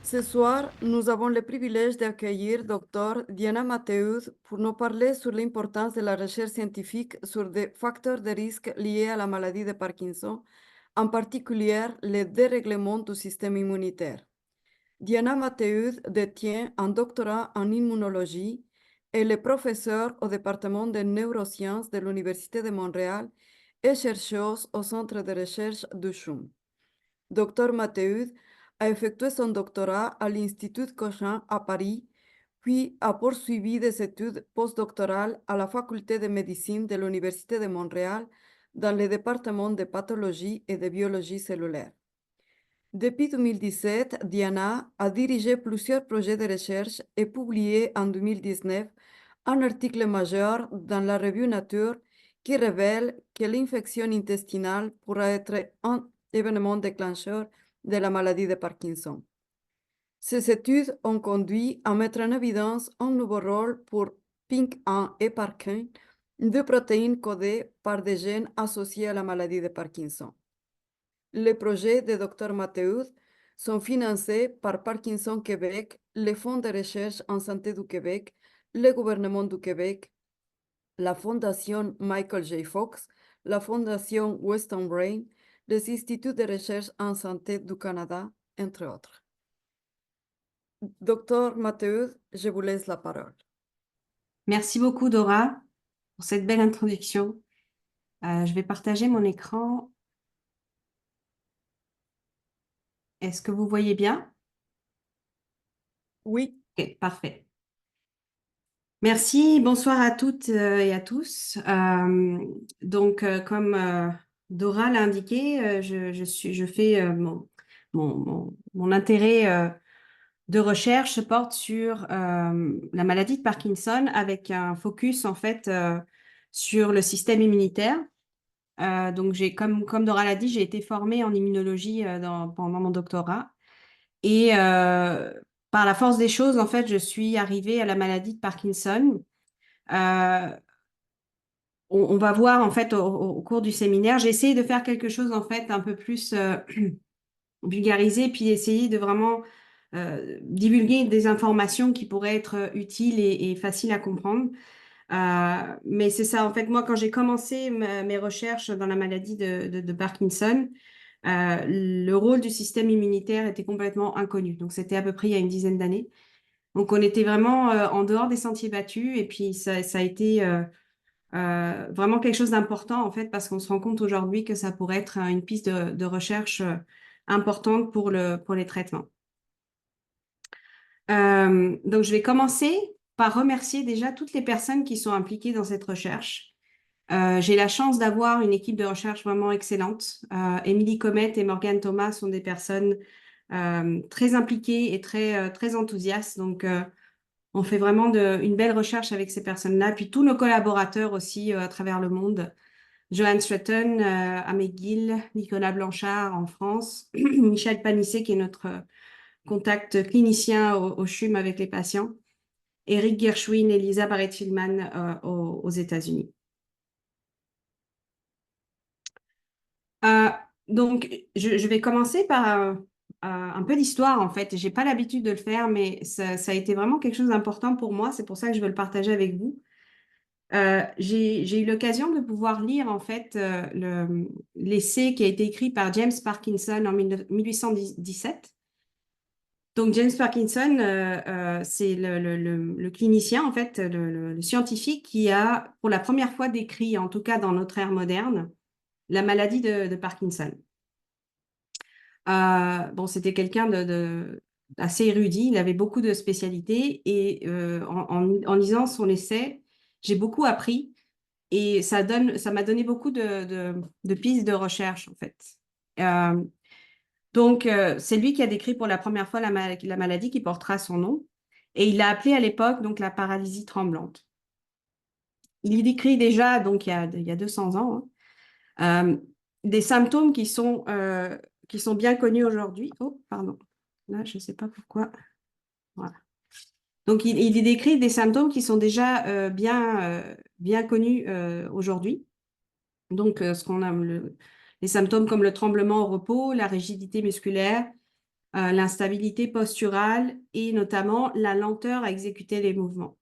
Ce soir, nous avons le privilège d'accueillir Dr. Diana Matthews pour nous parler sur l'importance de la recherche scientifique sur des facteurs de risque liés à la maladie de Parkinson, en particulier le dérèglement du système immunitaire. Diana Matthews détient un doctorat en immunologie et est professeure au département de neurosciences de l'Université de Montréal et chercheuse au centre de recherche du CHUM. Dr. Matthews a effectué son doctorat à l'Institut Cochin à Paris, puis a poursuivi des études postdoctorales à la Faculté de médecine de l'Université de Montréal dans le département de pathologie et de biologie cellulaire. Depuis 2017, Diana a dirigé plusieurs projets de recherche et publié en 2019 un article majeur dans la revue Nature qui révèle que l'infection intestinale pourrait être un événement déclencheur de la maladie de Parkinson. Ces études ont conduit à mettre en évidence un nouveau rôle pour PINK1 et Parkin, deux protéines codées par des gènes associés à la maladie de Parkinson. Les projets de Dr. Matthews sont financés par Parkinson Québec, le Fonds de recherche en santé du Québec, le gouvernement du Québec, la Fondation Michael J. Fox, la Fondation Western Brain, les instituts de recherche en santé du Canada, entre autres. Docteur Matthews, je vous laisse la parole. Merci beaucoup, Dora, pour cette belle introduction. Je vais partager mon écran. Est-ce que vous voyez bien? Oui, Ok, parfait. Merci, bonsoir à toutes et à tous. Comme Dora l'a indiqué, je fais mon intérêt de recherche porte sur la maladie de Parkinson avec un focus en fait sur le système immunitaire. Comme Dora l'a dit, j'ai été formée en immunologie pendant mon doctorat. Et par la force des choses, en fait, je suis arrivée à la maladie de Parkinson. Euh, on va voir, en fait, au cours du séminaire, j'ai essayé de faire quelque chose, en fait, un peu plus vulgarisé, puis essayer de vraiment divulguer des informations qui pourraient être utiles et faciles à comprendre. Mais c'est ça, en fait, moi, quand j'ai commencé mes recherches dans la maladie de Parkinson, le rôle du système immunitaire était complètement inconnu. Donc, c'était à peu près il y a une dizaine d'années. Donc, on était vraiment en dehors des sentiers battus. Et puis, ça a été vraiment quelque chose d'important, en fait, parce qu'on se rend compte aujourd'hui que ça pourrait être une piste de recherche importante pour les traitements. Donc, je vais commencer par remercier déjà toutes les personnes qui sont impliquées dans cette recherche. J'ai la chance d'avoir une équipe de recherche vraiment excellente. Émilie Comet et Morgane Thomas sont des personnes très impliquées et très enthousiastes. Donc, on fait vraiment une belle recherche avec ces personnes-là. Puis tous nos collaborateurs aussi à travers le monde. Joanne Stratton à McGill, Nicolas Blanchard en France, Michel Panissé qui est notre contact clinicien au CHUM avec les patients, Eric Gershwin et Lisa Barrett-Fieldman aux États-Unis. Euh, je vais commencer par un peu d'histoire, en fait. J'ai pas l'habitude de le faire, mais ça a été vraiment quelque chose d'important pour moi. C'est pour ça que je veux le partager avec vous. J'ai eu l'occasion de pouvoir lire, en fait, l'essai qui a été écrit par James Parkinson en 1817. Donc, James Parkinson, c'est le clinicien, en fait, le scientifique qui a, pour la première fois, décrit, en tout cas dans notre ère moderne, la maladie de Parkinson. C'était quelqu'un assez érudit, il avait beaucoup de spécialités et en lisant son essai, j'ai beaucoup appris et ça m'a donné beaucoup de pistes de recherche en fait. C'est lui qui a décrit pour la première fois la maladie qui portera son nom et il l'a appelée à l'époque donc la paralysie tremblante. Il y décrit déjà donc il y a 200 ans des symptômes qui sont bien connus aujourd'hui. Oh, pardon. Là, je ne sais pas pourquoi. Voilà. Donc, il y décrit des symptômes qui sont déjà bien connus aujourd'hui. Donc, ce qu'on a les symptômes comme le tremblement au repos, la rigidité musculaire, l'instabilité posturale et notamment la lenteur à exécuter les mouvements.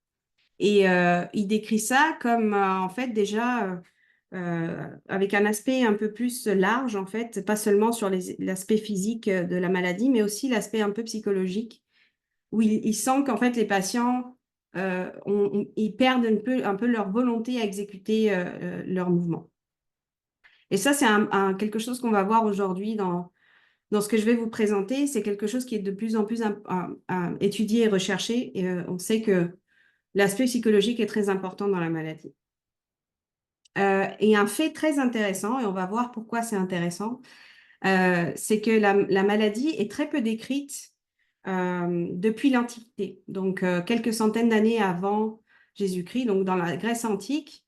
Et il décrit ça comme en fait déjà avec un aspect un peu plus large en fait, pas seulement sur l'aspect physique de la maladie, mais aussi l'aspect un peu psychologique, où il sent qu'en fait les patients ils perdent un peu leur volonté à exécuter leurs mouvements. Et ça, c'est quelque chose qu'on va voir aujourd'hui dans ce que je vais vous présenter. C'est quelque chose qui est de plus en plus étudié et recherché. Et on sait que l'aspect psychologique est très important dans la maladie. Et un fait très intéressant, et on va voir pourquoi c'est intéressant, c'est que la maladie est très peu décrite depuis l'Antiquité, donc quelques centaines d'années avant Jésus-Christ, donc dans la Grèce antique.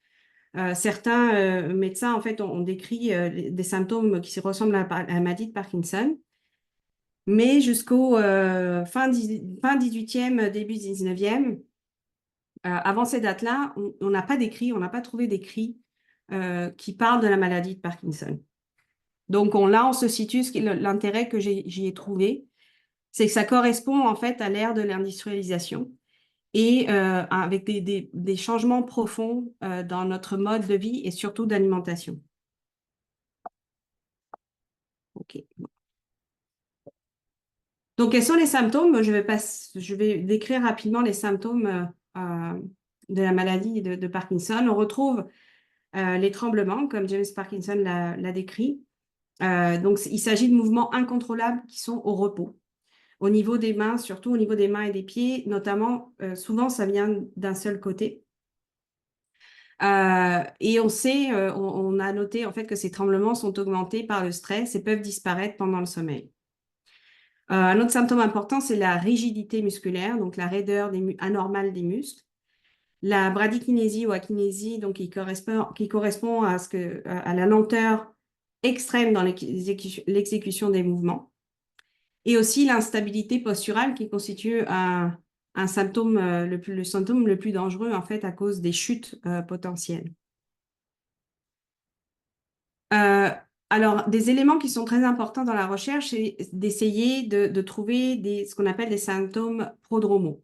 Certains médecins en fait ont décrit des symptômes qui se ressemblent à la maladie de Parkinson, mais jusqu'au fin 18e, début 19e, avant ces dates-là, on n'a pas d'écrit, on n'a pas trouvé d'écrit qui parlent de la maladie de Parkinson. Donc là, on se situe, l'intérêt que j'y ai trouvé, c'est que ça correspond en fait à l'ère de l'industrialisation et avec des changements profonds dans notre mode de vie et surtout d'alimentation. OK. Donc, quels sont les symptômes? Je vais décrire rapidement les symptômes de la maladie de Parkinson. On retrouve les tremblements, comme James Parkinson l'a décrit. Donc, il s'agit de mouvements incontrôlables qui sont au repos. Au niveau des mains, surtout au niveau des mains et des pieds, notamment, souvent, ça vient d'un seul côté. Et on sait, on a noté en fait que ces tremblements sont augmentés par le stress et peuvent disparaître pendant le sommeil. Un autre symptôme important, c'est la rigidité musculaire, donc la raideur anormale des muscles. La bradykinésie ou akinésie, donc qui correspond à la lenteur extrême dans l'exécution des mouvements. Et aussi l'instabilité posturale qui constitue un symptôme, le symptôme le plus dangereux en fait à cause des chutes potentielles. Alors, des éléments qui sont très importants dans la recherche, c'est d'essayer de trouver ce qu'on appelle des symptômes prodromaux.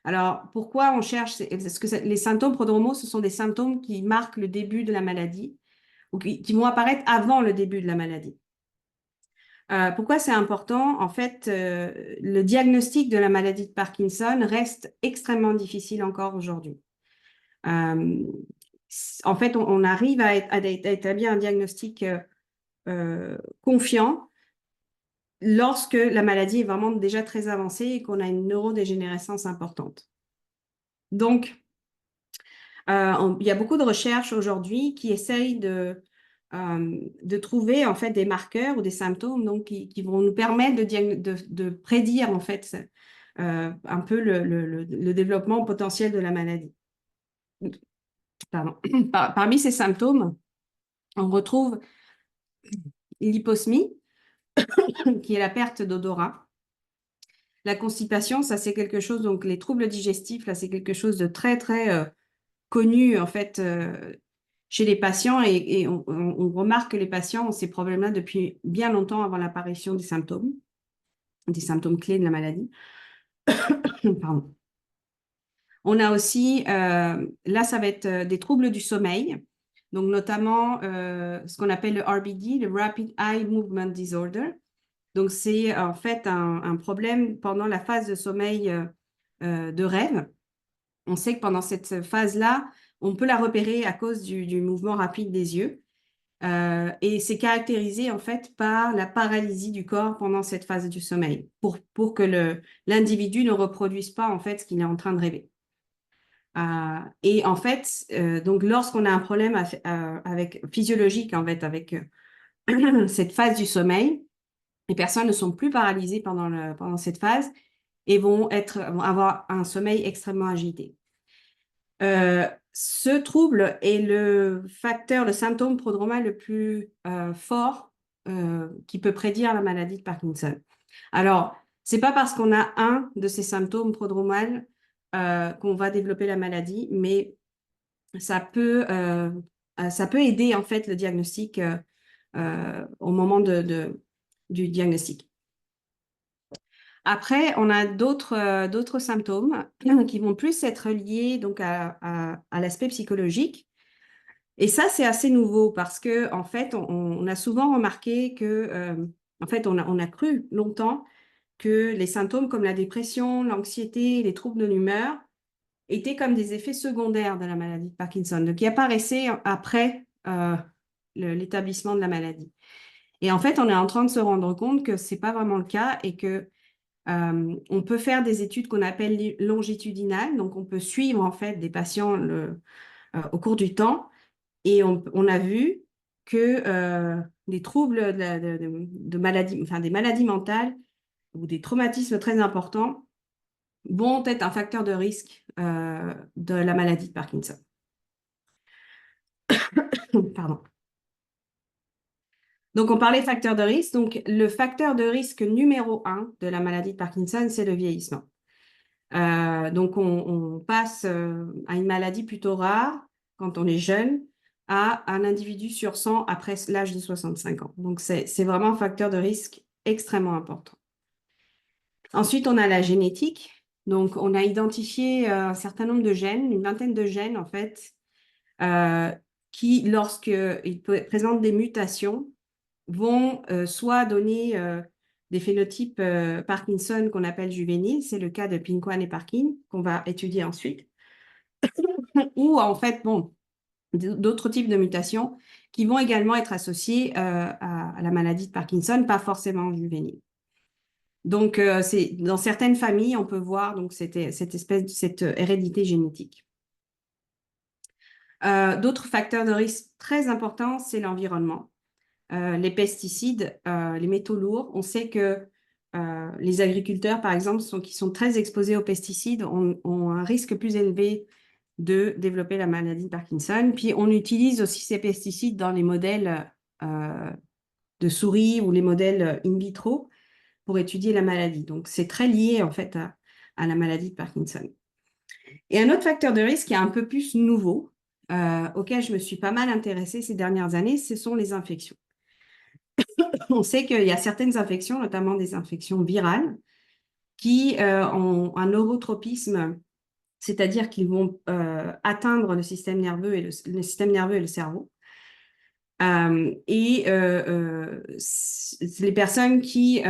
Alors, pourquoi on cherche? Parce que les symptômes prodromaux, ce sont des symptômes qui marquent le début de la maladie ou qui vont apparaître avant le début de la maladie. Pourquoi c'est important? En fait, le diagnostic de la maladie de Parkinson reste extrêmement difficile encore aujourd'hui. En fait, on arrive à établir un diagnostic confiant lorsque la maladie est vraiment déjà très avancée et qu'on a une neurodégénérescence importante. Donc, il y a beaucoup de recherches aujourd'hui qui essayent de trouver en fait des marqueurs ou des symptômes donc, qui vont nous permettre de prédire en fait un peu le développement potentiel de la maladie. Pardon. Parmi ces symptômes, on retrouve l'hyposmie, qui est la perte d'odorat. La constipation, ça c'est quelque chose, donc les troubles digestifs, là c'est quelque chose de très très connu en fait chez les patients et on remarque que les patients ont ces problèmes-là depuis bien longtemps avant l'apparition des symptômes clés de la maladie. Pardon. On a aussi, là ça va être des troubles du sommeil, donc notamment ce qu'on appelle le RBD, le Rapid Eye Movement Disorder. Donc c'est en fait un problème pendant la phase de sommeil de rêve. On sait que pendant cette phase-là, on peut la repérer à cause du mouvement rapide des yeux. Et c'est caractérisé en fait par la paralysie du corps pendant cette phase du sommeil, pour que l'individu ne reproduise pas en fait ce qu'il est en train de rêver. Et en fait, donc lorsqu'on a un problème physiologique en fait avec cette phase du sommeil, les personnes ne sont plus paralysées pendant cette phase et vont avoir un sommeil extrêmement agité. Ce trouble est le symptôme prodromal le plus fort qui peut prédire la maladie de Parkinson. Alors, c'est pas parce qu'on a un de ces symptômes prodromales qu'on va développer la maladie, mais ça peut aider en fait le diagnostic au moment du diagnostic. Après, on a d'autres symptômes qui vont plus être liés donc à l'aspect psychologique. Et ça, c'est assez nouveau parce que en fait, on a souvent remarqué que, en fait, on a cru longtemps que les symptômes comme la dépression, l'anxiété, les troubles de l'humeur étaient comme des effets secondaires de la maladie de Parkinson, donc qui apparaissaient après l'établissement de la maladie. Et en fait, on est en train de se rendre compte que c'est pas vraiment le cas et que on peut faire des études qu'on appelle longitudinales, donc on peut suivre en fait des patients au cours du temps et on a vu que des troubles de maladies, enfin des maladies mentales ou des traumatismes très importants vont être un facteur de risque de la maladie de Parkinson. Pardon. Donc, on parlait facteur de risque. Donc, le facteur de risque numéro 1 de la maladie de Parkinson, c'est le vieillissement. Donc, on passe à une maladie plutôt rare quand on est jeune à un individu sur 100 après l'âge de 65 ans. Donc, c'est vraiment un facteur de risque extrêmement important. Ensuite, on a la génétique. Donc, on a identifié un certain nombre de gènes, une vingtaine de gènes en fait, qui, lorsqu'ils présentent des mutations, vont soit donner des phénotypes Parkinson qu'on appelle juvéniles, c'est le cas de Pinquan et Parkin, qu'on va étudier ensuite, ou en fait, bon, d'autres types de mutations qui vont également être associées à la maladie de Parkinson, pas forcément juvénile. Donc, dans certaines familles, on peut voir donc, cette hérédité génétique. D'autres facteurs de risque très importants, c'est l'environnement. Les pesticides, les métaux lourds. On sait que les agriculteurs, par exemple, qui sont très exposés aux pesticides, ont un risque plus élevé de développer la maladie de Parkinson. Puis, on utilise aussi ces pesticides dans les modèles de souris ou les modèles in vitro pour étudier la maladie. Donc, c'est très lié, en fait, à la maladie de Parkinson. Et un autre facteur de risque qui est un peu plus nouveau, auquel je me suis pas mal intéressée ces dernières années, ce sont les infections. On sait qu'il y a certaines infections, notamment des infections virales, qui ont un neurotropisme, c'est-à-dire qu'ils vont atteindre le système nerveux et le système nerveux et le cerveau. Les personnes qui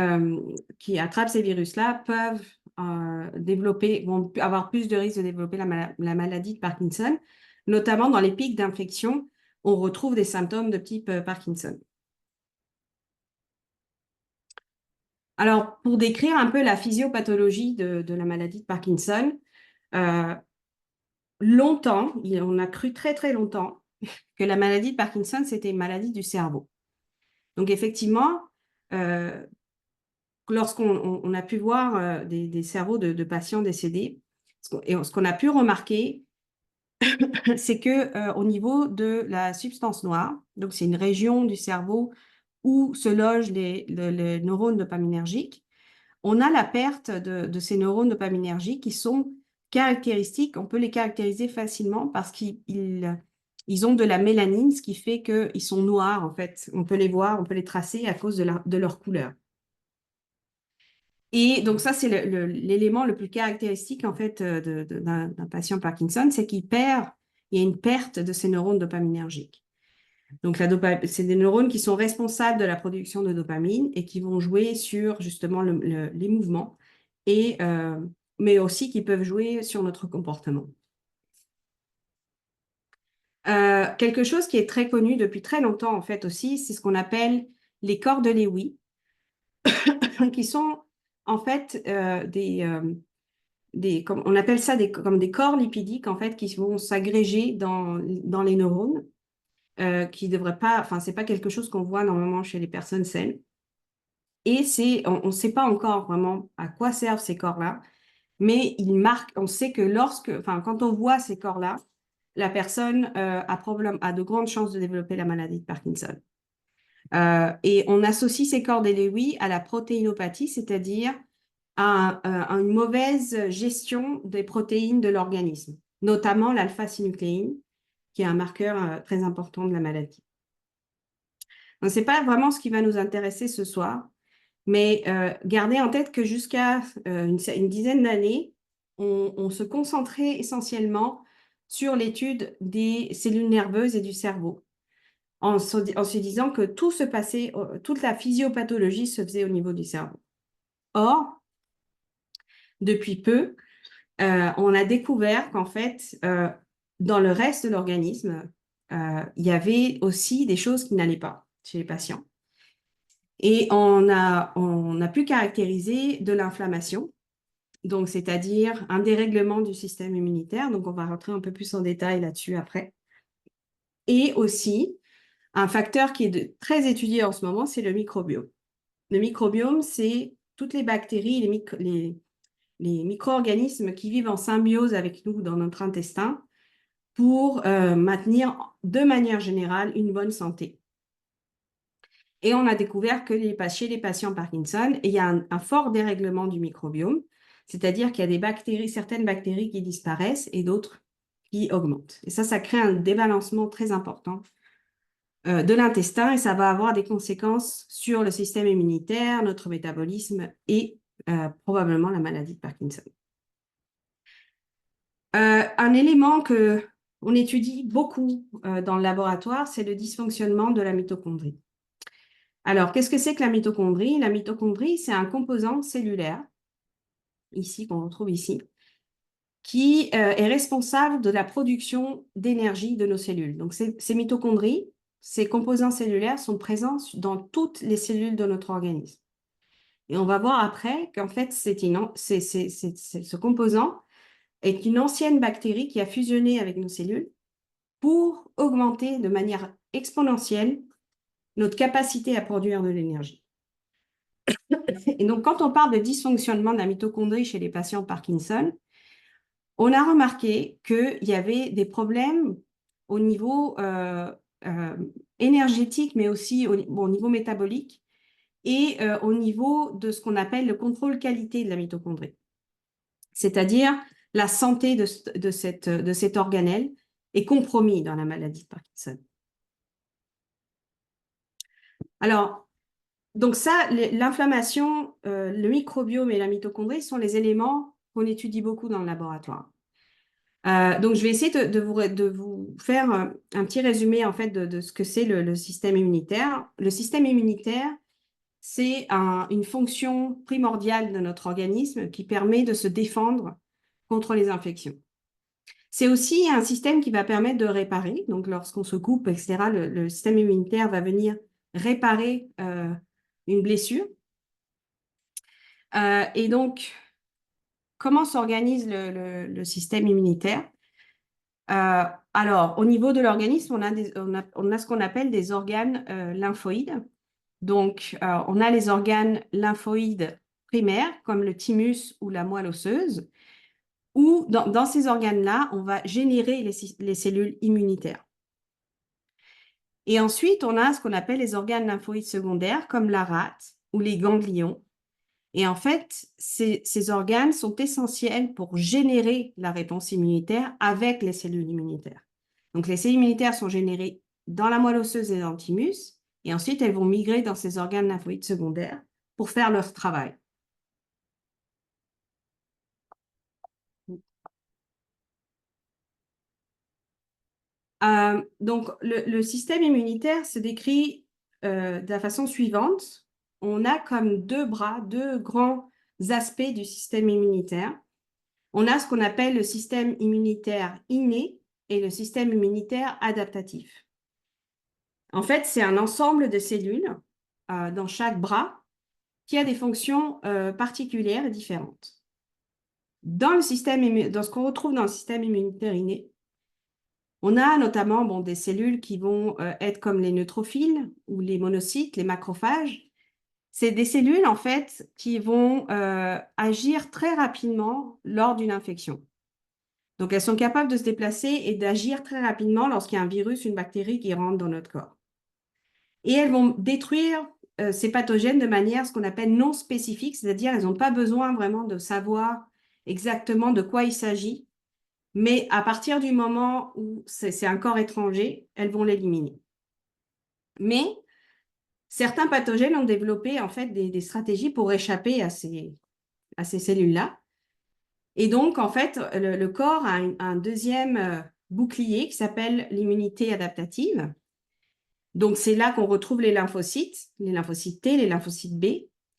attrapent ces virus-là peuvent vont avoir plus de risques de développer la maladie de Parkinson, notamment dans les pics d'infection, on retrouve des symptômes de type Parkinson. Alors, pour décrire un peu la physiopathologie de la maladie de Parkinson, longtemps, on a cru très très longtemps que la maladie de Parkinson, c'était une maladie du cerveau. Donc effectivement, lorsqu'on a pu voir des cerveaux de patients décédés, ce qu'on a pu remarquer, c'est que au niveau de la substance noire, donc c'est une région du cerveau où se logent les neurones dopaminergiques, on a la perte de ces neurones dopaminergiques qui sont caractéristiques, on peut les caractériser facilement parce qu'ils ont de la mélanine, ce qui fait qu'ils sont noirs en fait. On peut les voir, on peut les tracer à cause de leur couleur. Et donc ça, c'est l'élément le plus caractéristique en fait d'un patient Parkinson, c'est il y a une perte de ces neurones dopaminergiques. Donc, c'est des neurones qui sont responsables de la production de dopamine et qui vont jouer sur justement les mouvements, mais aussi qui peuvent jouer sur notre comportement. Quelque chose qui est très connu depuis très longtemps, en fait, aussi, c'est ce qu'on appelle les corps de Lewy, qui sont en fait on appelle ça comme des corps lipidiques, en fait, qui vont s'agréger dans les neurones. Qui devrait pas, enfin, c'est pas quelque chose qu'on voit normalement chez les personnes saines. Et on ne sait pas encore vraiment à quoi servent ces corps-là, mais on sait que quand on voit ces corps-là, la personne a de grandes chances de développer la maladie de Parkinson. Et on associe ces corps de Lewy à la protéinopathie, c'est-à-dire à une mauvaise gestion des protéines de l'organisme, notamment l'alpha-synucléine, qui est un marqueur très important de la maladie. Donc, ce n'est pas vraiment ce qui va nous intéresser ce soir, Mais gardez en tête que jusqu'à une dizaine d'années, on se concentrait essentiellement sur l'étude des cellules nerveuses et du cerveau, en se disant que tout se passait, toute la physiopathologie se faisait au niveau du cerveau. Or, depuis peu, on a découvert qu'en fait, dans le reste de l'organisme, il y avait aussi des choses qui n'allaient pas chez les patients. Et on a pu caractériser de l'inflammation, donc c'est-à-dire un dérèglement du système immunitaire. Donc, on va rentrer un peu plus en détail là-dessus après. Et aussi, un facteur qui est très étudié en ce moment, c'est le microbiome. Le microbiome, c'est toutes les bactéries, les micro-organismes qui vivent en symbiose avec nous dans notre intestin pour maintenir de manière générale une bonne santé. Et on a découvert que chez les patients Parkinson, il y a un fort dérèglement du microbiome, c'est-à-dire qu'il y a des bactéries, certaines bactéries qui disparaissent et d'autres qui augmentent. Et ça crée un débalancement très important de l'intestin et ça va avoir des conséquences sur le système immunitaire, notre métabolisme et probablement la maladie de Parkinson. Un élément qu'on étudie beaucoup dans le laboratoire, c'est le dysfonctionnement de la mitochondrie. Alors, qu'est-ce que c'est que la mitochondrie? La mitochondrie, c'est un composant cellulaire, ici, qu'on retrouve ici, qui est responsable de la production d'énergie de nos cellules. Donc, ces mitochondries, ces composants cellulaires sont présents dans toutes les cellules de notre organisme. Et on va voir après qu'en fait, ce composant est une ancienne bactérie qui a fusionné avec nos cellules pour augmenter de manière exponentielle notre capacité à produire de l'énergie. Et donc, quand on parle de dysfonctionnement de la mitochondrie chez les patients Parkinson, on a remarqué qu'il y avait des problèmes au niveau énergétique, mais aussi au niveau métabolique et au niveau de ce qu'on appelle le contrôle qualité de la mitochondrie. C'est-à-dire la santé de cet organelle est compromis dans la maladie de Parkinson. Alors, donc ça, l'inflammation, le microbiome et la mitochondrie sont les éléments qu'on étudie beaucoup dans le laboratoire. Donc, je vais essayer de vous faire un petit résumé en fait de ce que c'est le système immunitaire. Le système immunitaire, c'est une fonction primordiale de notre organisme qui permet de se défendre contre les infections. C'est aussi un système qui va permettre de réparer. Donc, lorsqu'on se coupe, etc., le système immunitaire va venir réparer une blessure. Et donc, comment s'organise le système immunitaire? Alors, au niveau de l'organisme, on a ce qu'on appelle des organes lymphoïdes. Donc, on a les organes lymphoïdes primaires, comme le thymus ou la moelle osseuse, où dans ces organes-là, on va générer les cellules immunitaires. Et ensuite, on a ce qu'on appelle les organes lymphoïdes secondaires, comme la rate ou les ganglions. Et en fait, ces organes sont essentiels pour générer la réponse immunitaire avec les cellules immunitaires. Donc, les cellules immunitaires sont générées dans la moelle osseuse et dans le thymus, et ensuite, elles vont migrer dans ces organes lymphoïdes secondaires pour faire leur travail. Donc, le système immunitaire se décrit de la façon suivante. On a comme deux bras, deux grands aspects du système immunitaire. On a ce qu'on appelle le système immunitaire inné et le système immunitaire adaptatif. En fait, c'est un ensemble de cellules dans chaque bras qui a des fonctions particulières et différentes. Dans ce qu'on retrouve dans le système immunitaire inné, on a notamment des cellules qui vont être comme les neutrophiles ou les monocytes, les macrophages. C'est des cellules, en fait, qui vont agir très rapidement lors d'une infection. Donc, elles sont capables de se déplacer et d'agir très rapidement lorsqu'il y a un virus, une bactérie qui rentre dans notre corps. Et elles vont détruire ces pathogènes de manière ce qu'on appelle non spécifique, c'est-à-dire elles n'ont pas besoin vraiment de savoir exactement de quoi il s'agit, mais à partir du moment où c'est un corps étranger, elles vont l'éliminer. Mais certains pathogènes ont développé en fait des stratégies pour échapper à ces cellules-là. Et donc, en fait, le corps a un deuxième bouclier qui s'appelle l'immunité adaptative. Donc, c'est là qu'on retrouve les lymphocytes T, les lymphocytes B,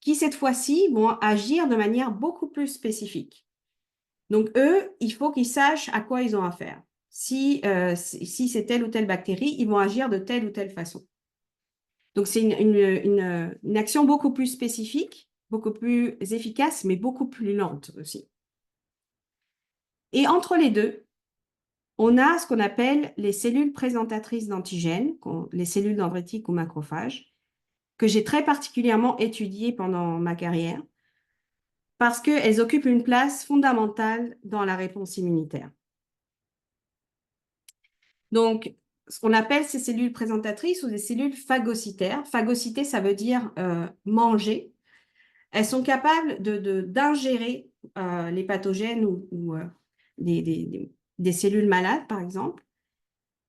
qui cette fois-ci vont agir de manière beaucoup plus spécifique. Donc, eux, il faut qu'ils sachent à quoi ils ont affaire. Si c'est telle ou telle bactérie, ils vont agir de telle ou telle façon. Donc, c'est une action beaucoup plus spécifique, beaucoup plus efficace, mais beaucoup plus lente aussi. Et entre les deux, on a ce qu'on appelle les cellules présentatrices d'antigènes, les cellules dendritiques ou macrophages, que j'ai très particulièrement étudiées pendant ma carrière, parce qu'elles occupent une place fondamentale dans la réponse immunitaire. Donc, ce qu'on appelle ces cellules présentatrices ou des cellules phagocytaires. Phagocyter, ça veut dire manger. Elles sont capables d'ingérer les pathogènes ou des cellules malades, par exemple.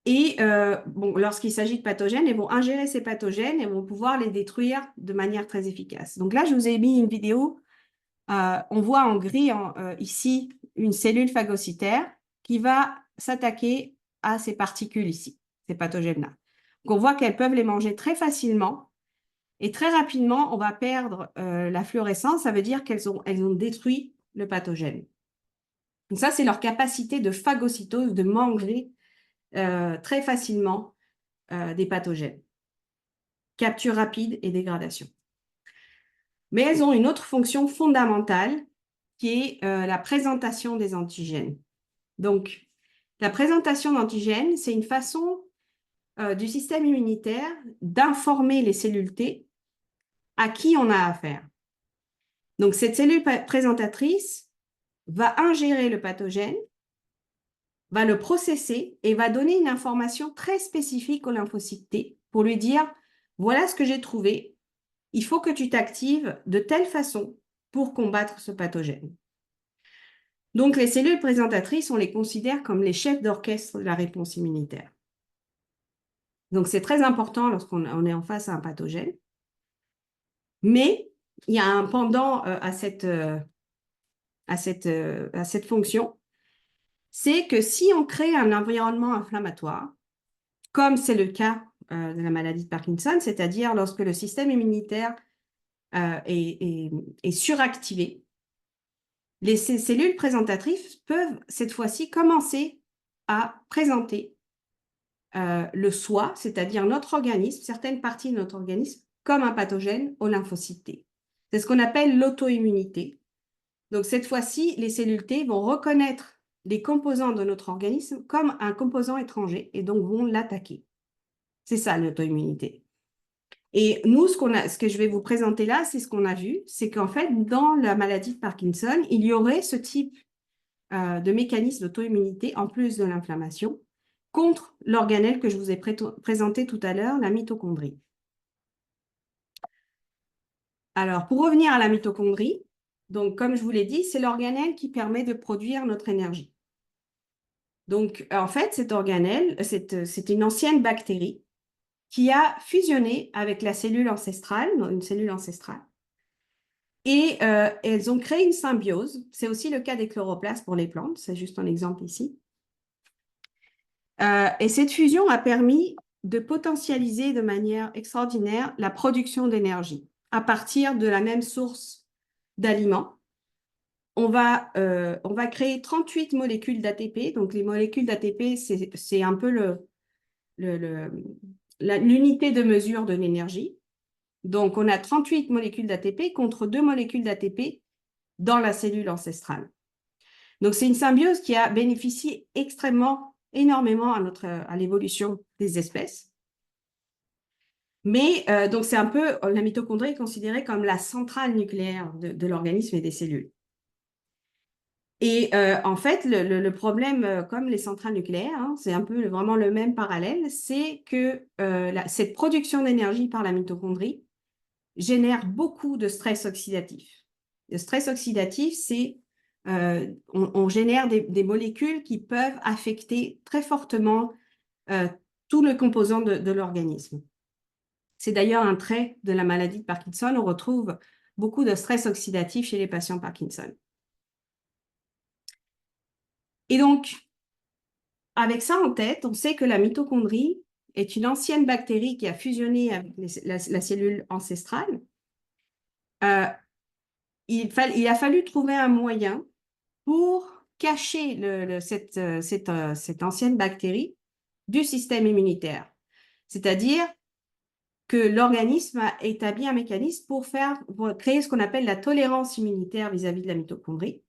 Et bon, lorsqu'il s'agit de pathogènes, elles vont ingérer ces pathogènes et vont pouvoir les détruire de manière très efficace. Donc là, je vous ai mis une vidéo. On voit en gris ici une cellule phagocytaire qui va s'attaquer à ces particules ici, ces pathogènes-là. Donc on voit qu'elles peuvent les manger très facilement et très rapidement, on va perdre la fluorescence. Ça veut dire qu'elles ont détruit le pathogène. Donc ça, c'est leur capacité de phagocytose, de manger très facilement des pathogènes. Capture rapide et dégradation. Mais elles ont une autre fonction fondamentale qui est la présentation des antigènes. Donc, la présentation d'antigènes, c'est une façon du système immunitaire d'informer les cellules T à qui on a affaire. Donc, cette cellule présentatrice va ingérer le pathogène, va le processer et va donner une information très spécifique au lymphocyte T pour lui dire, voilà ce que j'ai trouvé, il faut que tu t'actives de telle façon pour combattre ce pathogène. Donc, les cellules présentatrices, on les considère comme les chefs d'orchestre de la réponse immunitaire. Donc, c'est très important lorsqu'on est en face à un pathogène. Mais il y a un pendant à cette fonction, c'est que si on crée un environnement inflammatoire, comme c'est le cas de la maladie de Parkinson, c'est-à-dire lorsque le système immunitaire est suractivé, ces cellules présentatrices peuvent cette fois-ci commencer à présenter le soi, c'est-à-dire notre organisme, certaines parties de notre organisme, comme un pathogène aux lymphocytes T. C'est ce qu'on appelle l'auto-immunité. Donc cette fois-ci, les cellules T vont reconnaître les composants de notre organisme comme un composant étranger et donc vont l'attaquer. C'est ça l'auto-immunité. Et nous, ce que je vais vous présenter là, c'est ce qu'on a vu, c'est qu'en fait, dans la maladie de Parkinson, il y aurait ce type de mécanisme d'auto-immunité, en plus de l'inflammation, contre l'organelle que je vous ai présenté tout à l'heure, la mitochondrie. Alors, pour revenir à la mitochondrie, donc comme je vous l'ai dit, c'est l'organelle qui permet de produire notre énergie. Donc, en fait, cette organelle, c'est une ancienne bactérie qui a fusionné avec la cellule ancestrale, une cellule ancestrale, et elles ont créé une symbiose. C'est aussi le cas des chloroplastes pour les plantes, c'est juste un exemple ici. Et cette fusion a permis de potentialiser de manière extraordinaire la production d'énergie à partir de la même source d'aliments. On va créer 38 molécules d'ATP. Donc, les molécules d'ATP, c'est un peu l'unité de mesure de l'énergie. Donc, on a 38 molécules d'ATP contre 2 molécules d'ATP dans la cellule ancestrale. Donc, c'est une symbiose qui a bénéficié énormément à l'évolution des espèces. Mais donc, c'est un peu, la mitochondrie est considérée comme la centrale nucléaire de l'organisme et des cellules. Et en fait, le problème, comme les centrales nucléaires, hein, c'est un peu vraiment le même parallèle, c'est que cette production d'énergie par la mitochondrie génère beaucoup de stress oxydatif. Le stress oxydatif, c'est on génère des molécules qui peuvent affecter très fortement tout le composant de l'organisme. C'est d'ailleurs un trait de la maladie de Parkinson. On retrouve beaucoup de stress oxydatif chez les patients Parkinson. Et donc, avec ça en tête, on sait que la mitochondrie est une ancienne bactérie qui a fusionné avec la cellule ancestrale. Il a fallu trouver un moyen pour cacher cette ancienne bactérie du système immunitaire. C'est-à-dire que l'organisme a établi un mécanisme pour créer ce qu'on appelle la tolérance immunitaire vis-à-vis de la mitochondrie,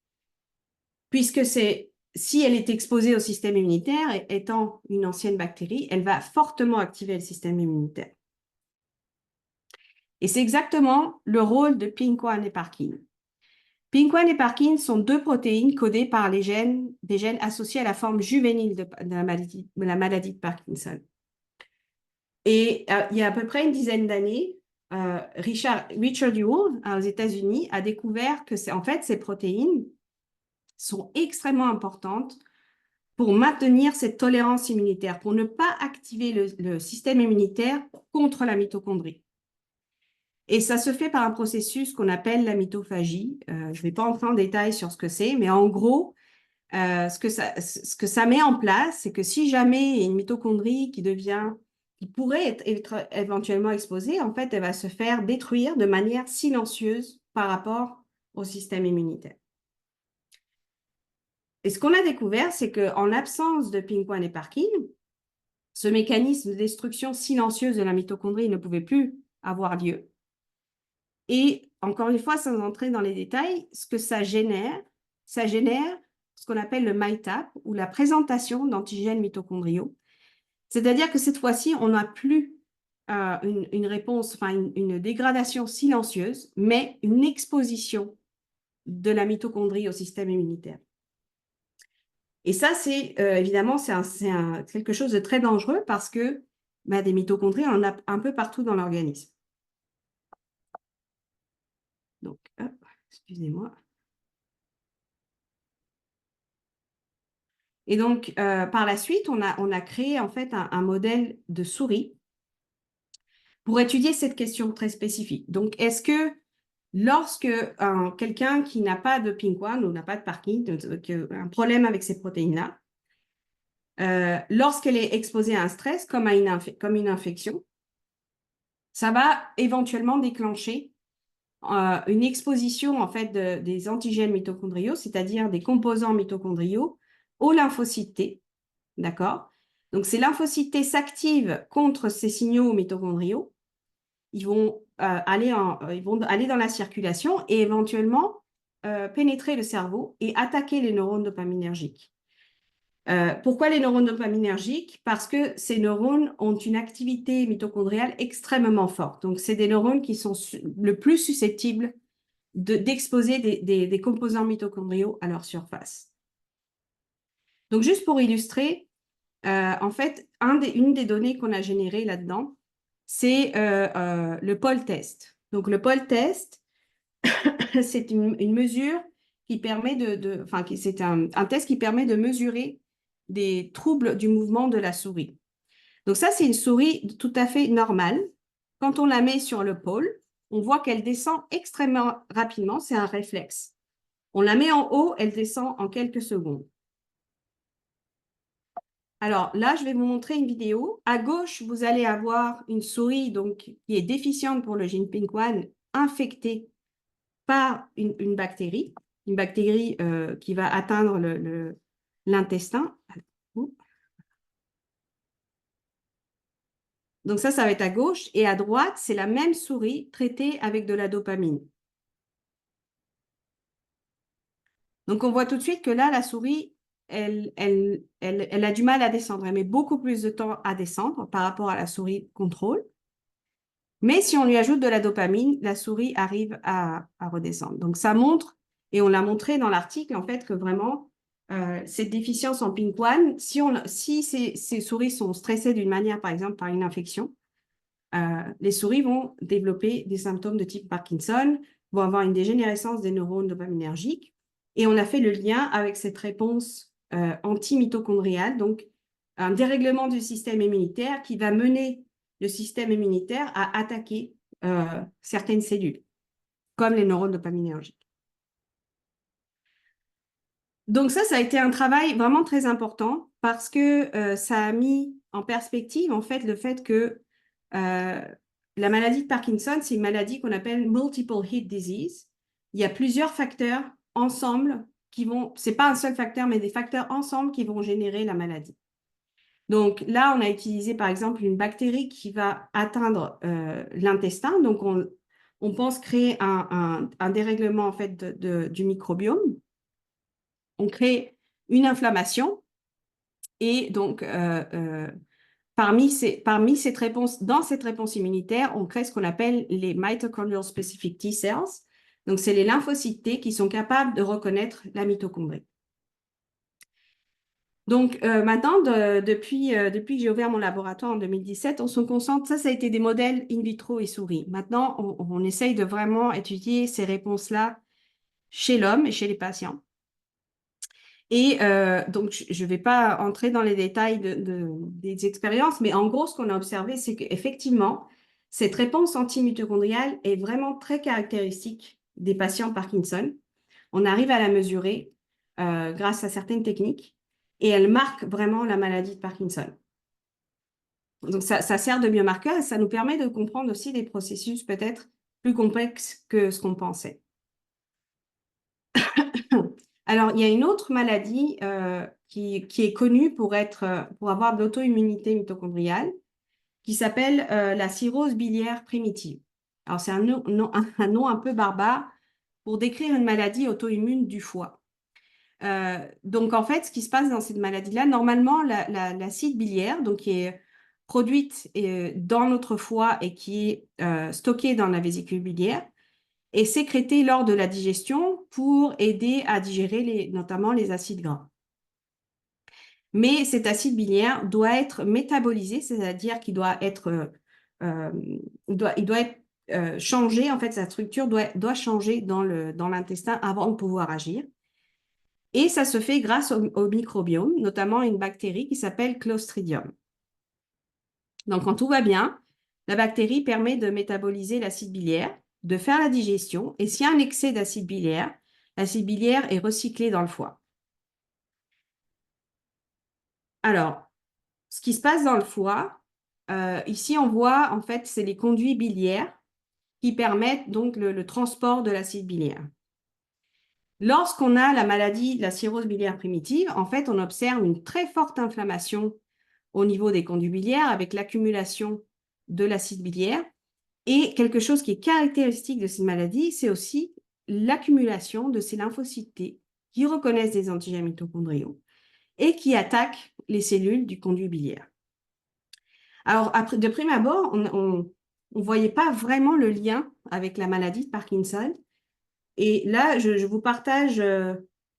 puisque si elle est exposée au système immunitaire, étant une ancienne bactérie, elle va fortement activer le système immunitaire. Et c'est exactement le rôle de PINK1 et Parkin. PINK1 et Parkin sont deux protéines codées par des gènes associés à la forme juvénile de la maladie de Parkinson. Et il y a à peu près une dizaine d'années, Richard Ewald, aux États-Unis, a découvert que en fait, ces protéines sont extrêmement importantes pour maintenir cette tolérance immunitaire, pour ne pas activer le système immunitaire contre la mitochondrie. Et ça se fait par un processus qu'on appelle la mitophagie. Je ne vais pas entrer en détail sur ce que c'est, mais en gros, ce que ça met en place, c'est que si jamais il y a une mitochondrie qui pourrait être éventuellement exposée, en fait, elle va se faire détruire de manière silencieuse par rapport au système immunitaire. Et ce qu'on a découvert, c'est qu'en l'absence de PINK1 et Parkin, ce mécanisme de destruction silencieuse de la mitochondrie ne pouvait plus avoir lieu. Et encore une fois, sans entrer dans les détails, ce que ça génère ce qu'on appelle le MyTap, ou la présentation d'antigènes mitochondriaux. C'est-à-dire que cette fois-ci, on n'a plus une réponse, enfin une dégradation silencieuse, mais une exposition de la mitochondrie au système immunitaire. Et ça, c'est évidemment, c'est quelque chose de très dangereux parce que des mitochondries, on en a un peu partout dans l'organisme. Donc, excusez-moi. Et donc, par la suite, on a créé en fait un modèle de souris pour étudier cette question très spécifique. Donc, est-ce que lorsque quelqu'un qui n'a pas de PINK1 ou n'a pas de Parkin, un problème avec ces protéines-là, lorsqu'elle est exposée à un stress comme une infection, ça va éventuellement déclencher une exposition en fait des antigènes mitochondriaux, c'est-à-dire des composants mitochondriaux, aux lymphocytes T, d'accord? Donc, ces lymphocytes T s'activent contre ces signaux mitochondriaux. Ils vont aller dans la circulation et éventuellement pénétrer le cerveau et attaquer les neurones dopaminergiques. Pourquoi les neurones dopaminergiques? Parce que ces neurones ont une activité mitochondriale extrêmement forte. Donc, c'est des neurones qui sont le plus susceptibles d'exposer des composants mitochondriaux à leur surface. Donc, juste pour illustrer, en fait, une des données qu'on a générées là-dedans, c'est le POL test. Donc, le POL test, c'est une mesure qui permet c'est un test qui permet de mesurer des troubles du mouvement de la souris. Donc, ça, c'est une souris tout à fait normale. Quand on la met sur le pôle, on voit qu'elle descend extrêmement rapidement. C'est un réflexe. On la met en haut, elle descend en quelques secondes. Alors là, je vais vous montrer une vidéo. À gauche, vous allez avoir une souris donc, qui est déficiente pour le gène PINK1, infectée par une bactérie qui va atteindre l'intestin. Donc ça va être à gauche. Et à droite, c'est la même souris traitée avec de la dopamine. Donc on voit tout de suite que là, la souris, elle a du mal à descendre. Elle met beaucoup plus de temps à descendre par rapport à la souris contrôle. Mais si on lui ajoute de la dopamine, la souris arrive à redescendre. Donc ça montre, et on l'a montré dans l'article, en fait, que vraiment, cette déficience en PINK1, si ces souris sont stressées d'une manière, par exemple, par une infection, les souris vont développer des symptômes de type Parkinson, vont avoir une dégénérescence des neurones dopaminergiques. Et on a fait le lien avec cette réponse anti-mitochondriale, donc un dérèglement du système immunitaire qui va mener le système immunitaire à attaquer certaines cellules, comme les neurones dopaminergiques. Donc ça a été un travail vraiment très important parce que ça a mis en perspective en fait le fait que la maladie de Parkinson, c'est une maladie qu'on appelle multiple hit disease. Il y a plusieurs facteurs ensemble qui vont, c'est pas un seul facteur, mais des facteurs ensemble qui vont générer la maladie. Donc là, on a utilisé par exemple une bactérie qui va atteindre l'intestin. Donc on pense créer un dérèglement en fait du microbiome. On crée une inflammation et donc parmi cette réponse, dans cette réponse immunitaire, on crée ce qu'on appelle les mitochondrial specific T cells. Donc c'est les lymphocytes T qui sont capables de reconnaître la mitochondrie. Donc maintenant, depuis que j'ai ouvert mon laboratoire en 2017, on se concentre, ça a été des modèles in vitro et souris. Maintenant, on essaye de vraiment étudier ces réponses-là chez l'homme et chez les patients. Et donc, je ne vais pas entrer dans les détails des expériences, mais en gros, ce qu'on a observé, c'est qu'effectivement, cette réponse antimitochondriale est vraiment très caractéristique des patients Parkinson. On arrive à la mesurer grâce à certaines techniques et elle marque vraiment la maladie de Parkinson. Donc, ça sert de biomarqueur et ça nous permet de comprendre aussi des processus peut-être plus complexes que ce qu'on pensait. Alors, il y a une autre maladie qui est connue pour avoir de l'auto-immunité mitochondriale qui s'appelle la cirrhose biliaire primitive. Alors, c'est un nom un peu barbare pour décrire une maladie auto-immune du foie. Donc, en fait, ce qui se passe dans cette maladie-là, normalement, l'acide biliaire, donc qui est produite dans notre foie et qui est stockée dans la vésicule biliaire, est sécrété lors de la digestion pour aider à digérer notamment les acides gras. Mais cet acide biliaire doit être métabolisé, c'est-à-dire qu'il doit être, changé, en fait, sa structure doit changer dans l'intestin avant de pouvoir agir. Et ça se fait grâce au microbiome, notamment une bactérie qui s'appelle Clostridium. Donc, quand tout va bien, la bactérie permet de métaboliser l'acide biliaire, de faire la digestion, et s'il y a un excès d'acide biliaire, l'acide biliaire est recyclé dans le foie. Alors, ce qui se passe dans le foie, ici on voit en fait c'est les conduits biliaires qui permettent donc le transport de l'acide biliaire. Lorsqu'on a la maladie de la cirrhose biliaire primitive, en fait on observe une très forte inflammation au niveau des conduits biliaires avec l'accumulation de l'acide biliaire. Et quelque chose qui est caractéristique de cette maladie, c'est aussi l'accumulation de ces lymphocytes T qui reconnaissent des antigènes mitochondriaux et qui attaquent les cellules du conduit biliaire. Alors, de prime abord, on ne voyait pas vraiment le lien avec la maladie de Parkinson. Et là, je vous partage,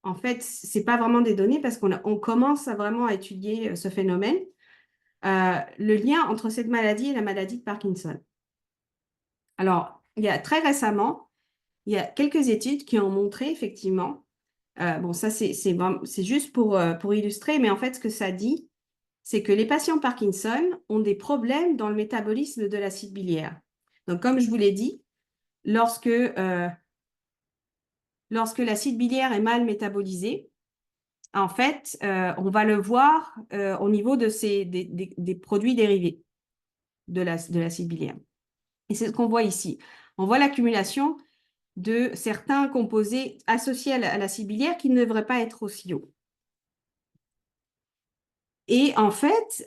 en fait, ce n'est pas vraiment des données parce qu'on commence vraiment à étudier ce phénomène, le lien entre cette maladie et la maladie de Parkinson. Alors, très récemment, il y a quelques études qui ont montré effectivement, bon, ça c'est juste pour illustrer, mais en fait, ce que ça dit, c'est que les patients Parkinson ont des problèmes dans le métabolisme de l'acide biliaire. Donc, comme je vous l'ai dit, lorsque l'acide biliaire est mal métabolisé, en fait, on va le voir au niveau des produits dérivés de l'acide biliaire. Et c'est ce qu'on voit ici. On voit l'accumulation de certains composés associés à l'acide biliaire qui ne devraient pas être aussi hauts. Et en fait,